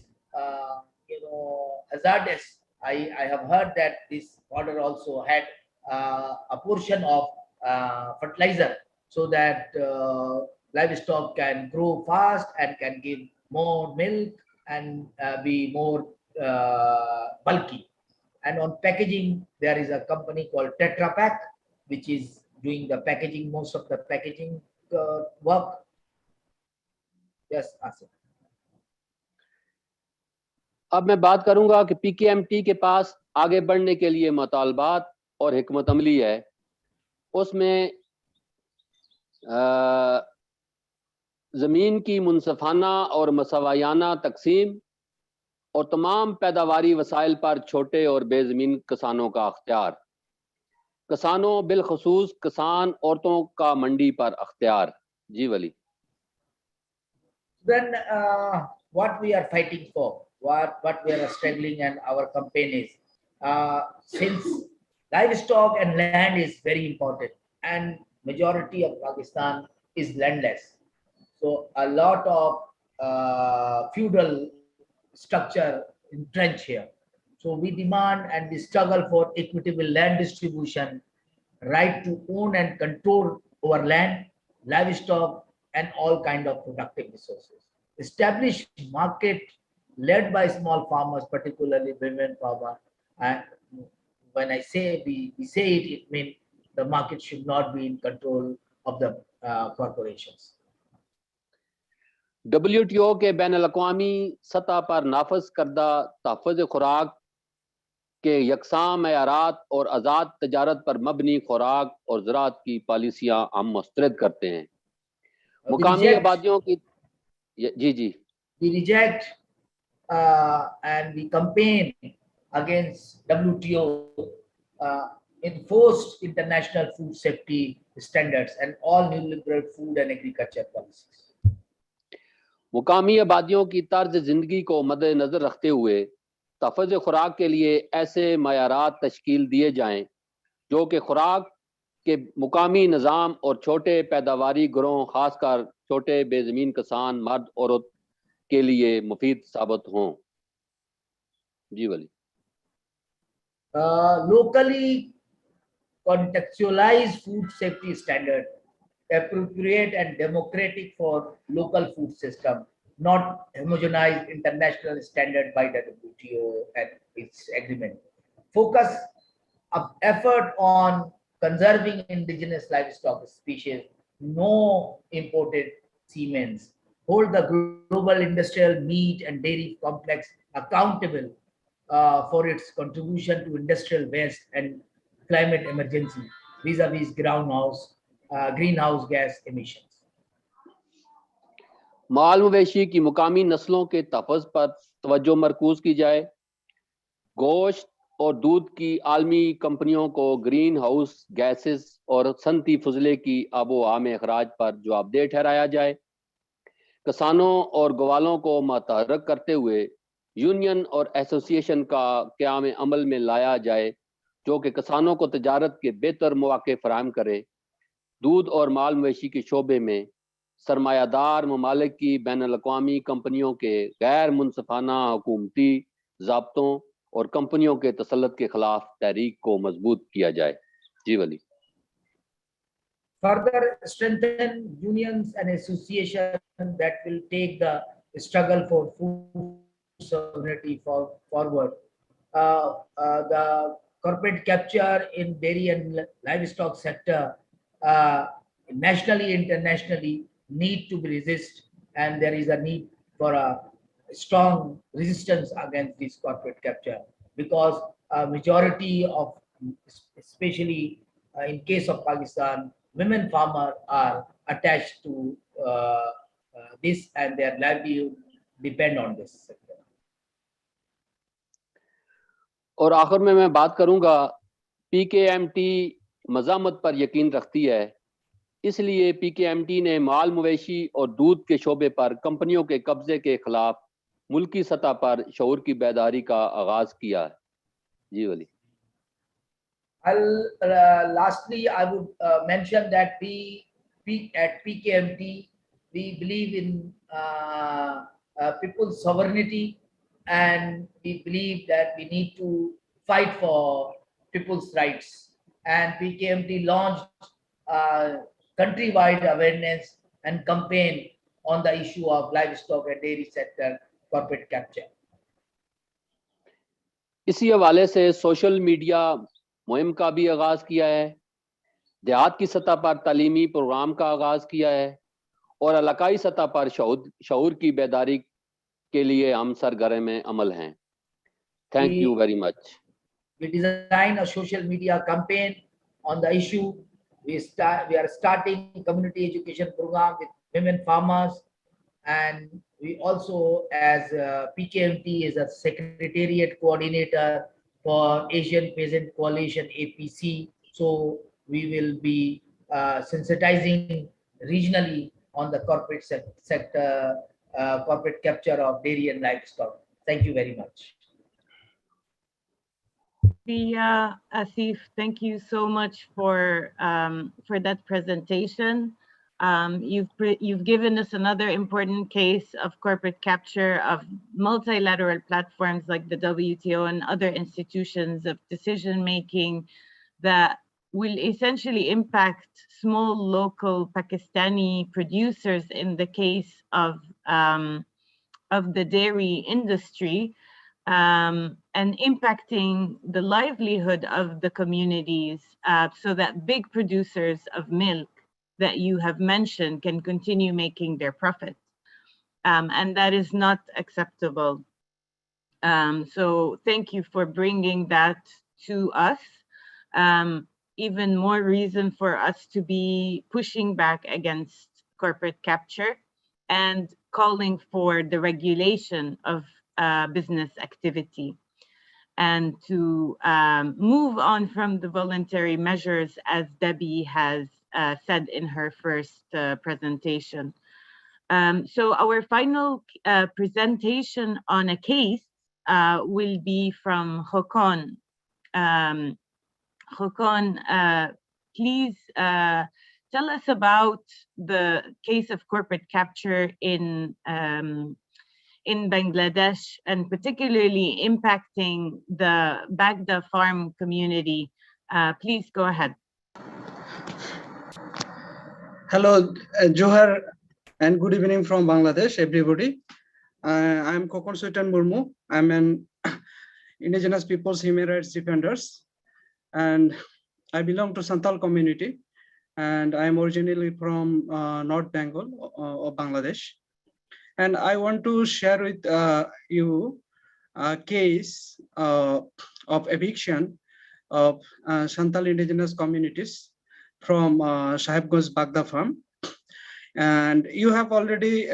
hazardous. I have heard that this fodder also had a portion of fertilizer, so that livestock can grow fast and can give more milk and be more bulky. And on packaging, there is a company called Tetra Pak, which is doing the packaging, most of the packaging work. Yes, Asif. अब मैं बात करूंगा कि पीकेएमटी के पास आगे बढ़ने के लिए मुतालबात और हिकमत अमली है। उसमें ज़मीन की मुनसफाना और मसवायाना तकसीम और तमाम पैदावारी वसाइल पर छोटे और बेज़मीन किसानों का अख्तियार, किसानों बिलखसूस किसान औरतों का मंडी पर अख्तियार। जी वली। Then what we are fighting for, what we are struggling, and our campaign is, since livestock and land is very important, and majority of Pakistan is landless, so a lot of feudal structure entrenched here. So we demand and we struggle for equitable land distribution, right to own and control over land, livestock, and all kind of productive resources. Establish market led by small farmers, particularly women farmers. And when I say we say it, it means the market should not be in control of the corporations. WTO के ban अल-अक़वामी सतह पर नाफज करदा तहफ़्फ़ुज़ खुराक के यकसां मयारात और आज़ाद तजारत पर मबनी खुराक और ज़राअत की पॉलिसियाँ हम मुस्तरद करते हैं। मुकामी आबादियों की जी We reject and we campaign against WTO enforced international food safety standards and all neoliberal food and agriculture policies. मुकामी आबादियों की तर्ज ज़िंदगी को मद्देनज़र रखते हुए तहफ़्फ़ुज़ खुराक के लिए ऐसे मयारात तश्कील दिए जाएं जो कि खुराक के मुकामी निज़ाम और छोटे पैदावारी ग्रोह खासकर छोटे बेज़मीन किसान मर्द औरत के लिए मुफीद साबित हों। जी वली। Locally contextualized food safety standard, appropriate and democratic for local food system, not homogenized international standard by the WTO and its agreement. Focus of effort on conserving indigenous livestock species, no imported semens. Hold the global industrial meat and dairy complex accountable for its contribution to industrial waste and climate emergency vis-a-vis greenhouse gas emissions. माल मवेशी की मुकामी नस्लों के तहफ़्फ़ुज़ पर तवज्जो मरकूज़ की जाए। गोश्त और दूध की आलमी कंपनियों को ग्रीन हाउस गैसेस और सनती फजले की आबो हवा में अखराज पर जवाबदेह ठहराया जाए। किसानों और गवालों को मतहर्रक करते हुए यूनियन और एसोसिएशन का क़याम अमल में लाया जाए जो कि किसानों को तजारत के बेहतर मौके फराहम करे। दूध और माल मवेशी के शोबे में सरमायादार ममालिक की बैन अल-अक़वामी कंपनियों के गैर मुनसिफाना हुकूमती ज़ाब्तों और कंपनियों के तसल्लुत के खिलाफ तहरीक को मजबूत किया जाए। जी वली। Further strengthen unions and associations that will take the struggle for food sovereignty forward. The corporate capture in dairy and livestock sector, nationally, internationally, need to be resisted, and there is a need for a strong resistance against this corporate capture because a majority of, especially in case of Pakistan, women farmers are attached to this and their livelihood depend on this sector. और आखिर में मैं बात करूंगा, पीकेएमटी मज़ामत पर यकीन रखती है, इसलिए पीकेएमटी ने माल मवेशी और दूध के शोबे पर कंपनियों के कब्जे के खिलाफ मुल्की सतह पर शऊर की बेदारी का आगाज किया है। जी वली। Lastly, I would mention that at PKMT, we believe in people's sovereignty, and we believe that we need to fight for people's rights. And PKMT launched countrywide awareness and campaign on the issue of livestock and dairy sector corporate capture. इसी हवाले से social media मुहिम का भी आगाज किया है, देहात की सतह पर तालीमी प्रोग्राम का आगाज किया है और इलाकाई सतह पर शऊर की बेदारी के लिए हम सरगर्म अमल हैं। Thank you very much. We design a social media campaign on the issue. We are starting community education program with women farmers, and we also, as PKMT, is a secretariat coordinator for Asian Peasant Coalition (APC). So we will be sensitizing regionally on the corporate sector, corporate capture of dairy and livestock. Thank you very much. Asif, thank you so much for that presentation. You've given us another important case of corporate capture of multilateral platforms like the WTO and other institutions of decision making that will essentially impact small local Pakistani producers in the case of the dairy industry. And impacting the livelihood of the communities so that big producers of milk that you have mentioned can continue making their profits. And that is not acceptable. So thank you for bringing that to us. Even more reason for us to be pushing back against corporate capture and calling for the regulation of business activity, and to move on from the voluntary measures, as Debbie has said in her first presentation. So our final presentation on a case will be from Håkon. Håkon, please tell us about the case of corporate capture in Bangladesh, and particularly impacting the Bagda farm community. Please go ahead. Hello, Johar, and good evening from Bangladesh, everybody. I'm Kokon Suitan Murmu. I'm an indigenous people's human rights defenders, and I belong to Santal community, and I'm originally from North Bengal of Bangladesh. And I want to share with you a case of eviction of Santal indigenous communities from Sahibganj Bagda farm. And you have already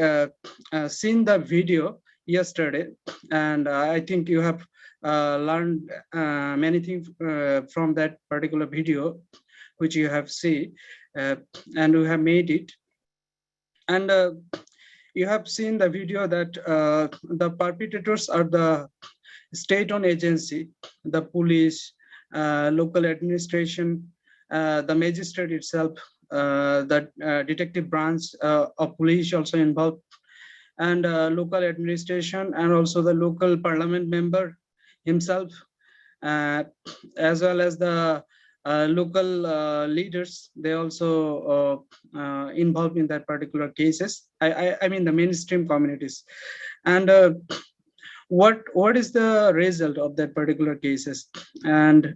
seen the video yesterday, and I think you have learned many things from that particular video, which you have seen, and we have made it. And you have seen the video that the perpetrators are the state-owned agency, the police, local administration, the magistrate itself, the detective branch of police also involved, and local administration, and also the local parliament member himself, as well as the local leaders. They also involved in that particular cases. I mean the mainstream communities. And what is the result of that particular cases? And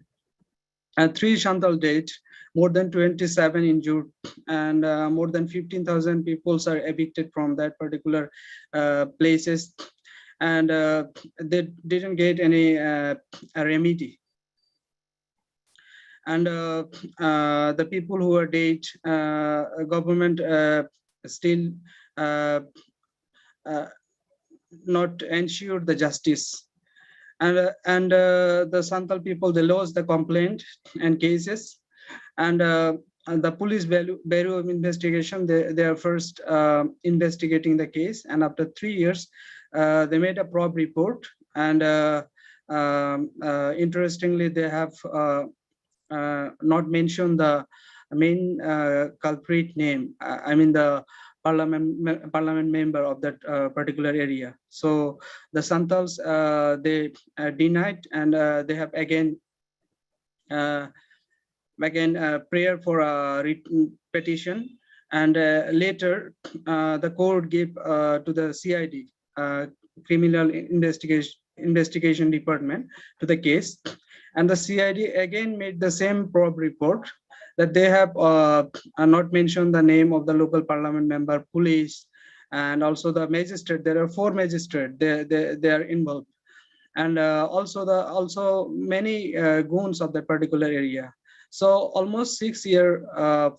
3 Santal dead, more than 27 injured, and more than 15,000 people are evicted from that particular places, and they didn't get any remedy. And the people who are dead, government still not ensure the justice. And the Santal people, they lost the complaint and cases, and the police bureau of investigation, they are first investigating the case, and after 3 years they made a probe report, and interestingly they have not mentioned the main culprit name, I mean the parliament member of that particular area. So the Santals, they denied, and they have again prayer for a written petition, and later the court gave to the CID, criminal investigation department, to the case, and the CID again made the same probe report, that they have not mentioned the name of the local parliament member, police, and also the magistrate. There are 4 magistrates, they are involved, and also many goons of that particular area. So almost 6 years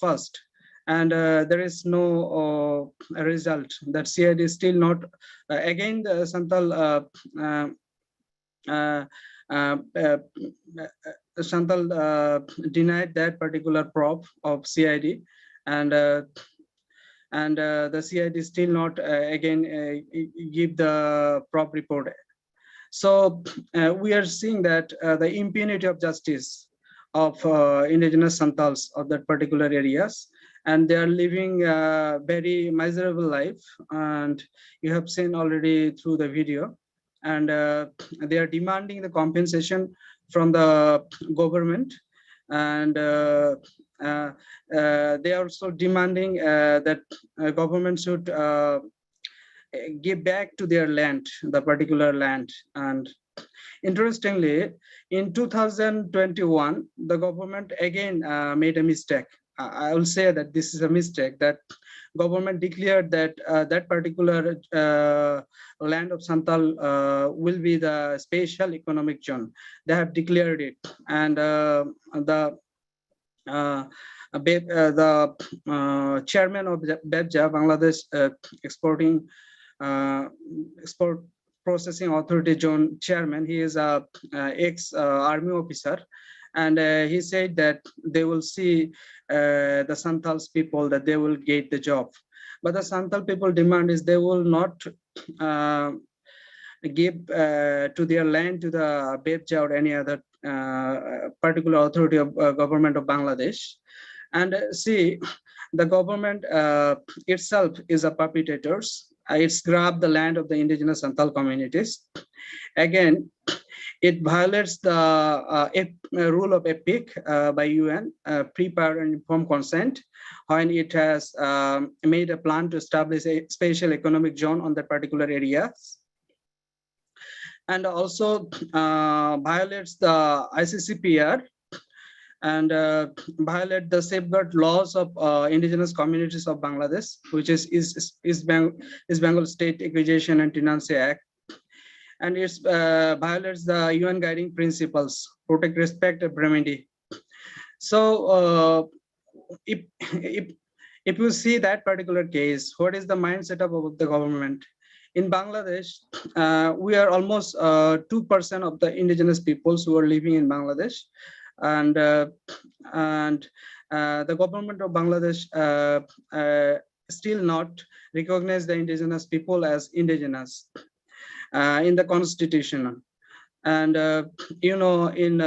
passed, and there is no result. That CID is still not. Again, the Santal Santal denied that particular prop of CID, and the CID still not again give the prop report. So we are seeing that the impunity of justice of indigenous Santals of that particular areas, and they are living a very miserable life, and you have seen already through the video, and they are demanding the compensation from the government, and they are also demanding that government should give back to their land, the particular land. And interestingly, in 2021, the government again made a mistake. I will say that this is a mistake, that government declared that that particular land of Santal will be the special economic zone. They have declared it, and the chairman of BHR, Bangladesh Exporting Export Processing Authority Zone chairman, he is a ex-army officer, and he said that they will see the Santals people, that they will get the job. But the Santal people demand is they will not give to their land to the BHR or any other particular authority of government of Bangladesh. And see, the government itself is a perpetrators. It's grabbed the land of the indigenous Santal communities. Again, it violates the rule of EPIC by UN, pre-prior and informed consent, when it has made a plan to establish a special economic zone on that particular areas, and also violates the ICCPR, and violate the safeguard laws of indigenous communities of Bangladesh, which is East Bengal State Acquisition and Tenancy Act, and it violates the UN guiding principles, protect, respect, and remedy. So if you see that particular case, what is the mindset of the government? In Bangladesh, we are almost 2% of the indigenous peoples who are living in Bangladesh, and the government of Bangladesh still not recognize the indigenous people as indigenous in the constitution. And you know, in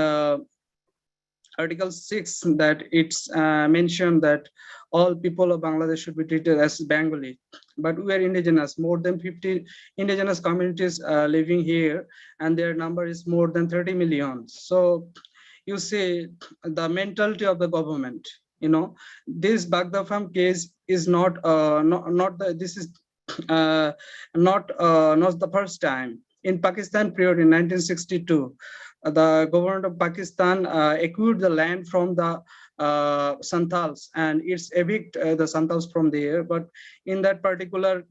Article 6, that it's mentioned that all people of Bangladesh should be treated as Bengali, but we are indigenous, more than 50 indigenous communities living here, and their number is more than 30 million. So you see the mentality of the government. You know, this Bagdafam case is not this is not the first time. In Pakistan period in 1962, the government of Pakistan acquired the land from the Santals, and it's evict the Santals from there. But in that particular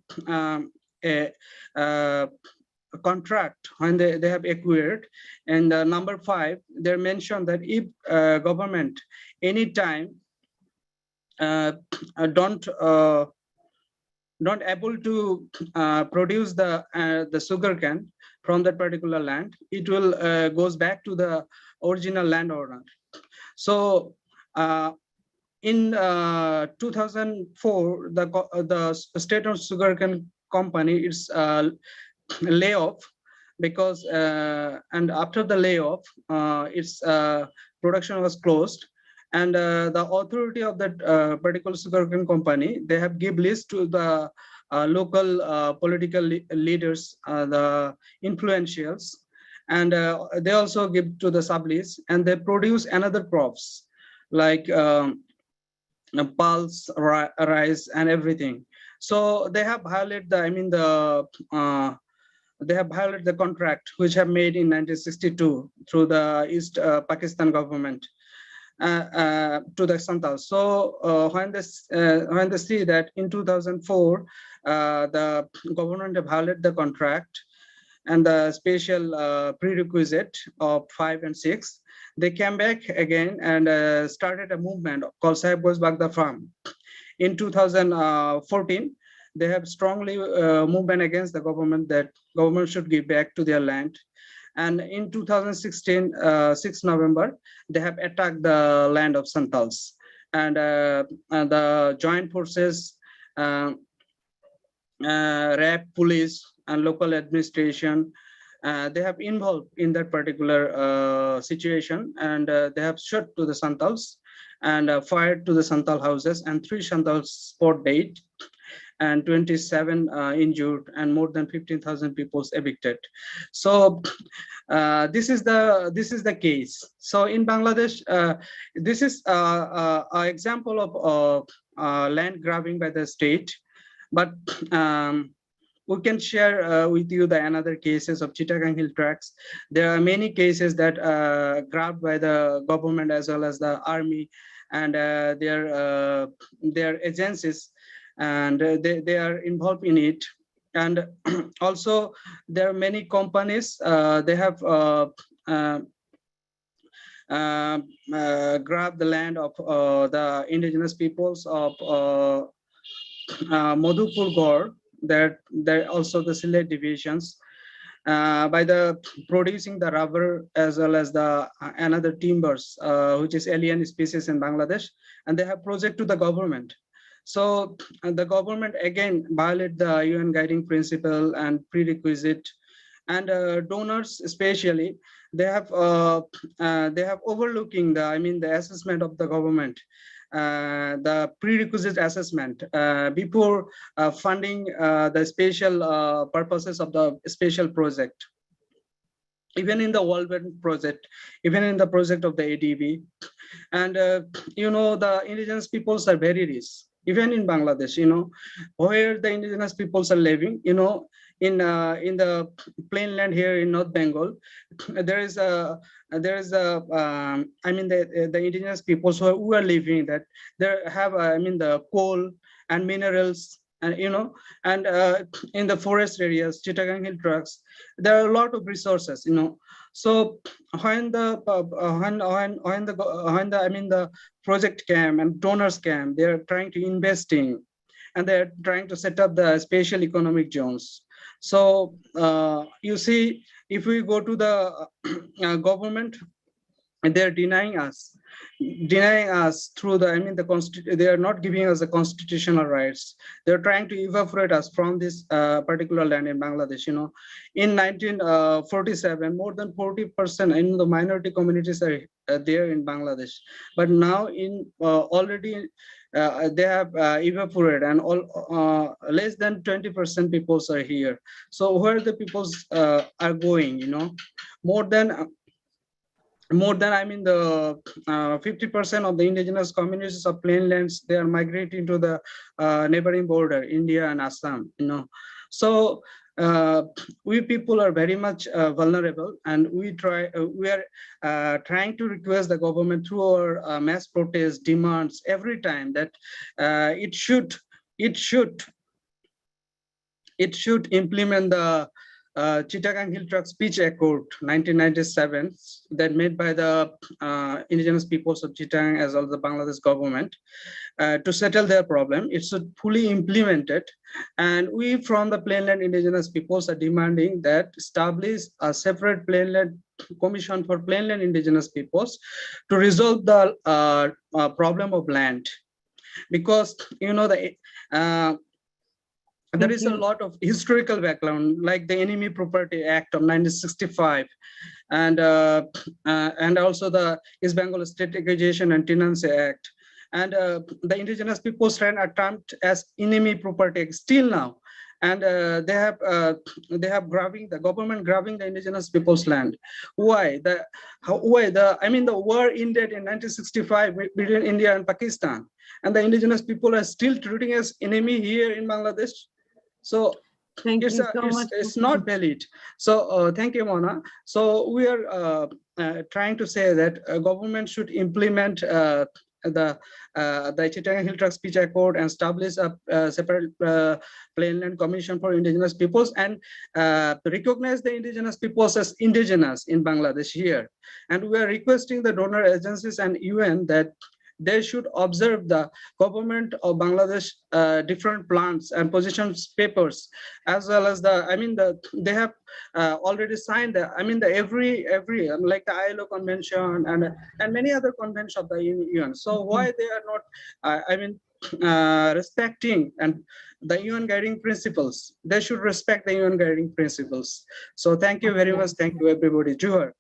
contract, when they have acquired, and number 5, they mentioned that if government anytime don't able to produce the sugar cane from that particular land, it will goes back to the original landowner. So in 2004, the state-owned sugarcane company is layoff, because and after the layoff, its production was closed, and the authority of that particular sugarcane company, they have give list to the local political leaders, the influentials, and they also give to the sublease, and they produce another crops like pulse, rice, and everything. So they have violated the they have violated the contract which have made in 1962 through the East Pakistan government to the Santals. So when they see that in 2004 the government have violated the contract and the special prerequisite of 5 and 6, they came back again and started a movement called Sahib Goes Bagda Farm. In 2014, they have strongly movement against the government, that government should give back to their land. And in 2016, 6 November, they have attacked the land of Santals. And the joint forces, RAP, police, and local administration, they have involved in that particular situation, and they have shot to the Santals and fired to the Santal houses, and 3 Santals spot dead and 27 injured, and more than 15,000 people evicted. So this is the case. So in Bangladesh, this is an example of land grabbing by the state, but we can share with you the another cases of Chittagong Hill Tracts. There are many cases that grabbed by the government as well as the army and their agencies, and they are involved in it. And also there are many companies, they have grabbed the land of the indigenous peoples of Madhupur Gaur, that also the Sylhet divisions, by the producing the rubber as well as the another timbers, which is alien species in Bangladesh, and they have project to the government. So the government again violate the UN guiding principle and prerequisite, and donors especially, they have overlooking the assessment of the government, the prerequisite assessment before funding the special purposes of the special project. Even in the World Bank project, even in the project of the ADB, and the indigenous peoples are very rich. Even in Bangladesh, where the indigenous peoples are living, in the plain land here in North Bengal, there is the indigenous peoples who are living that they have the coal and minerals, and and in the forest areas, Chittagong Hill Tracts, there are a lot of resources, So when the project came and donors came, they are trying to investing, and they're trying to set up the special economic zones. So you see, if we go to the government, they're denying us through the they are not giving us the constitutional rights. They're trying to evaporate us from this particular land in Bangladesh. In 1947, more than 40% in the minority communities are there in Bangladesh, but now in already they have evaporated, and all less than 20% peoples are here. So where the peoples are going, more than the 50% of the indigenous communities of plainlands, they are migrating to the neighboring border, India and Assam. So we people are very much vulnerable, and we are trying to request the government through our mass protest demands every time that it should implement the Chittagong Hill Tracts Peace Accord 1997 that made by the indigenous peoples of Chittagong as well as the Bangladesh government to settle their problem. It should fully implement it, and we from the plainland indigenous peoples are demanding that establish a separate plainland commission for plainland indigenous peoples to resolve the problem of land, because there is a lot of historical background, like the Enemy Property Act of 1965, and also the East Bengal State Acquisition and Tenancy Act, and the indigenous peoples ran a term as Enemy Property Act still now, and they have the government grabbing the indigenous people's land. Why the war ended in 1965 between India and Pakistan, and the indigenous people are still treating as enemy here in Bangladesh. So it's not valid. So thank you, Mona. So we are trying to say that government should implement the Chittagong Hill Tracts Peace Accord and establish a separate plainland commission for indigenous peoples, and recognize the indigenous peoples as indigenous in Bangladesh here. And we are requesting the donor agencies and UN that they should observe the government of Bangladesh different plans and positions papers, as well as they have already signed every like the ILO convention and many other conventions of the UN. So why they are not respecting and the UN guiding principles? They should respect the UN guiding principles. So thank you very much. Thank you everybody. Juhar.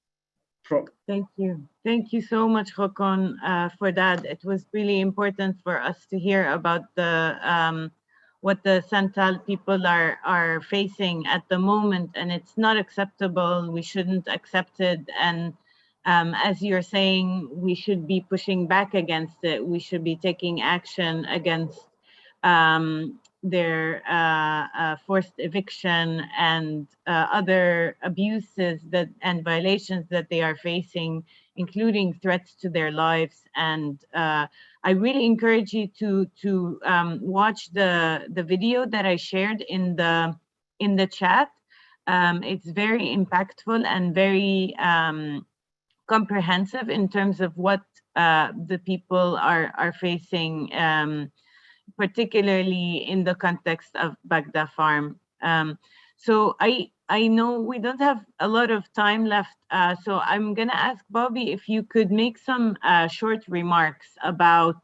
Thank you. Thank you so much, Khokon, for that. It was really important for us to hear about the what the Santal people are facing at the moment, and it's not acceptable. We shouldn't accept it. And as you're saying, we should be pushing back against it. We should be taking action against their forced eviction and other abuses and violations that they are facing, including threats to their lives. And I really encourage you to watch the video that I shared in the chat. It's very impactful and very comprehensive in terms of what the people are facing, particularly in the context of Baghdad Farm. So I know we don't have a lot of time left, so I'm gonna ask Bobby if you could make some short remarks about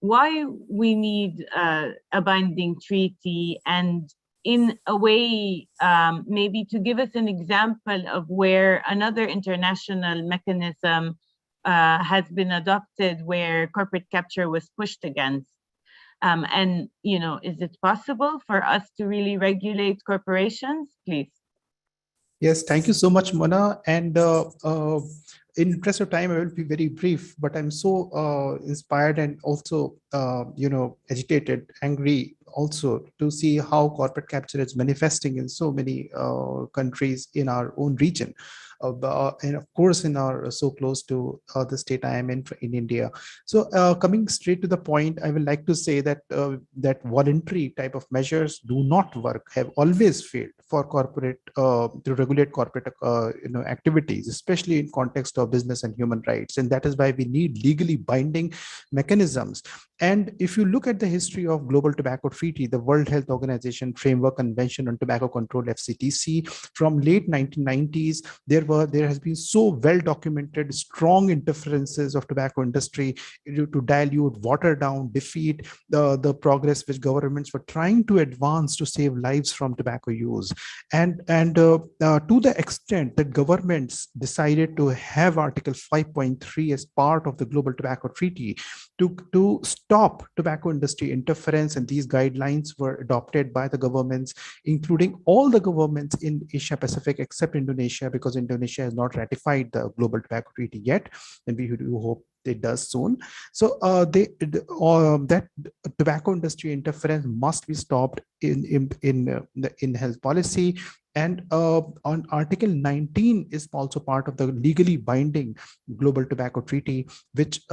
why we need a binding treaty, and in a way, maybe to give us an example of where another international mechanism has been adopted where corporate capture was pushed against. And, you know, is it possible for us to really regulate corporations, please? Yes, thank you so much, Mona. And in interest of time, I will be very brief, but I'm so inspired and also, agitated, angry also to see how corporate capture is manifesting in so many countries in our own region. And of course, in our so close to the state I am in India. So coming straight to the point, I would like to say that that voluntary type of measures do not work, have always failed for corporate to regulate corporate activities, especially in context of business and human rights. And that is why we need legally binding mechanisms. And if you look at the history of Global Tobacco Treaty, the World Health Organization Framework Convention on Tobacco Control, FCTC, from late 1990s, there has been so well documented strong interferences of tobacco industry to dilute, water down, defeat the progress which governments were trying to advance to save lives from tobacco use. And to the extent that governments decided to have Article 5.3 as part of the Global Tobacco Treaty to stop tobacco industry interference, and these guidelines were adopted by the governments, including all the governments in Asia Pacific except Indonesia, because Indonesia has not ratified the Global Tobacco Treaty yet, and we do hope it does soon. So that tobacco industry interference must be stopped in health policy. And on Article 19 is also part of the legally binding Global Tobacco Treaty, which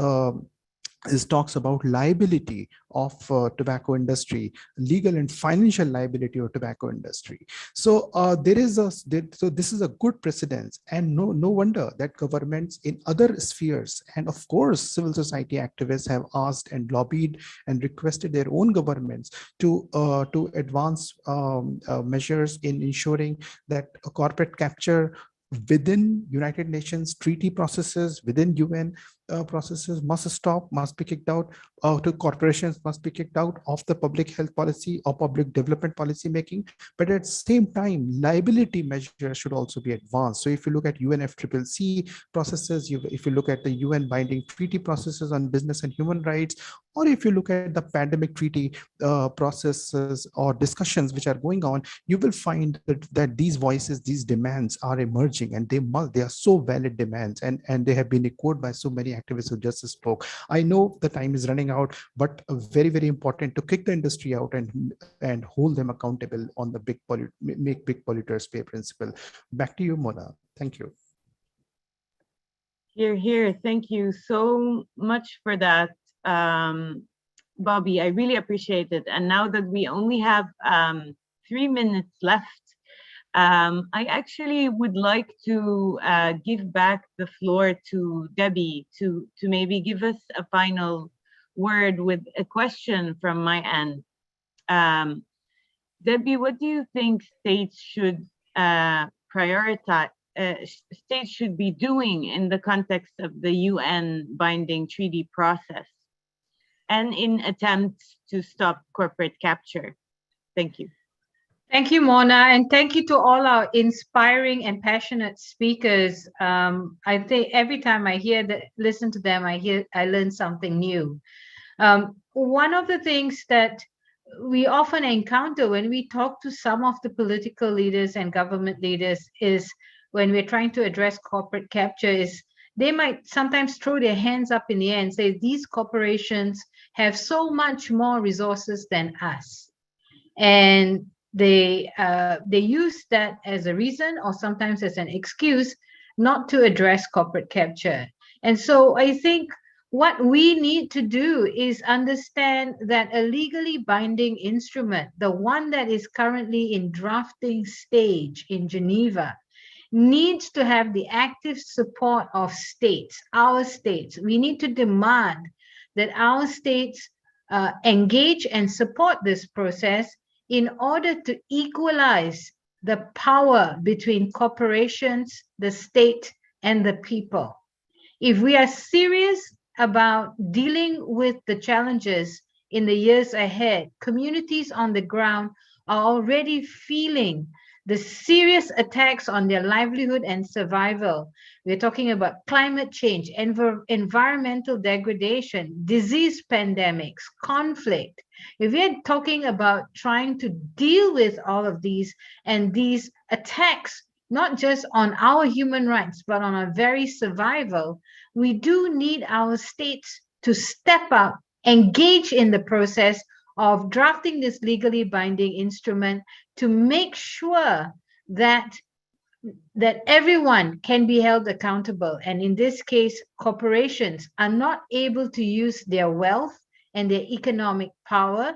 talks about liability of tobacco industry, legal and financial liability of tobacco industry. So so this is a good precedence, and no wonder that governments in other spheres and of course civil society activists have asked and lobbied and requested their own governments to advance measures in ensuring that a corporate capture within United Nations treaty processes, within UN processes must stop, must be kicked out, to corporations must be kicked out of the public health policy or public development policy making. But at the same time, liability measures should also be advanced. So if you look at UNFCCC processes, if you look at the UN binding treaty processes on business and human rights, or if you look at the pandemic treaty processes or discussions which are going on, you will find that these voices, these demands are emerging, and they are so valid demands, and they have been echoed by so many activists who just spoke. I know the time is running out, but very, very important to kick the industry out and hold them accountable on the make big polluters pay principle. Back to you, Mona. Thank you. Here. Thank you so much for that, Bobby. I really appreciate it. And now that we only have 3 minutes left, I actually would like to give back the floor to Debbie to maybe give us a final word with a question from my end. Debbie, what do you think states should prioritize, states should be doing in the context of the UN binding treaty process and in attempts to stop corporate capture? Thank you. Thank you, Mona, and thank you to all our inspiring and passionate speakers. I think every time I listen to them, I learn something new. One of the things that we often encounter when we talk to some of the political leaders and government leaders is when we're trying to address corporate capture is they might sometimes throw their hands up in the air and say, these corporations have so much more resources than us. And they use that as a reason or sometimes as an excuse not to address corporate capture. And so I think what we need to do is understand that a legally binding instrument, the one that is currently in drafting stage in Geneva, needs to have the active support of states, our states. We need to demand that our states engage and support this process in order to equalize the power between corporations, the state, and the people. If we are serious about dealing with the challenges in the years ahead, communities on the ground are already feeling the serious attacks on their livelihood and survival. We're talking about climate change, environmental degradation, disease pandemics, conflict. If we're talking about trying to deal with all of these and these attacks, not just on our human rights, but on our very survival, we do need our states to step up, engage in the process of drafting this legally binding instrument to make sure that everyone can be held accountable. And in this case, corporations are not able to use their wealth and their economic power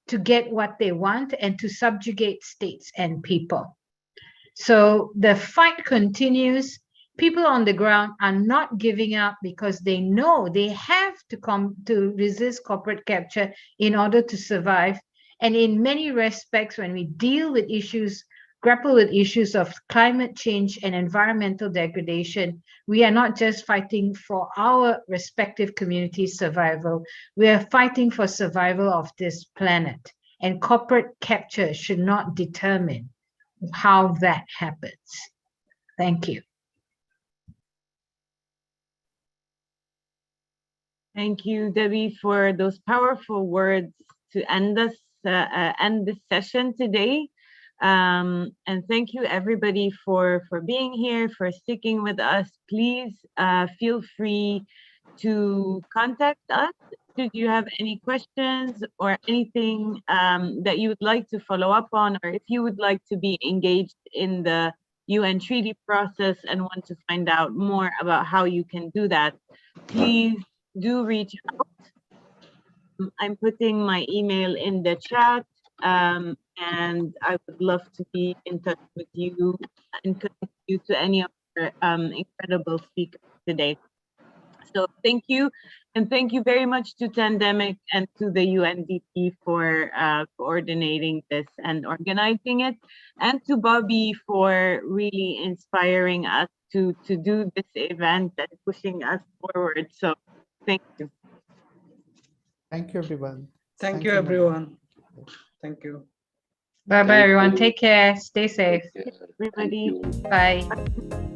to get what they want and to subjugate states and people. So the fight continues. People on the ground are not giving up because they know they have to come to resist corporate capture in order to survive. And in many respects, when we deal with issues, grapple with issues of climate change and environmental degradation, we are not just fighting for our respective communities' survival, we are fighting for survival of this planet. And corporate capture should not determine how that happens. Thank you. Thank you, Debbie, for those powerful words to end this session today. And thank you, everybody, for being here, for sticking with us. Please feel free to contact us should you have any questions or anything that you would like to follow up on, or if you would like to be engaged in the UN treaty process and want to find out more about how you can do that, please do reach out. I'm putting my email in the chat, and I would love to be in touch with you and connect you to any of our incredible speakers today. So thank you, and thank you very much to Tandemic and to the UNDP for coordinating this and organizing it, and to Bobby for really inspiring us to do this event and pushing us forward. So thank you. Thank you, everyone. Thank you, everyone. Thank you. Bye-bye, everyone. Take care. Stay safe. Thank you. Everybody. Bye.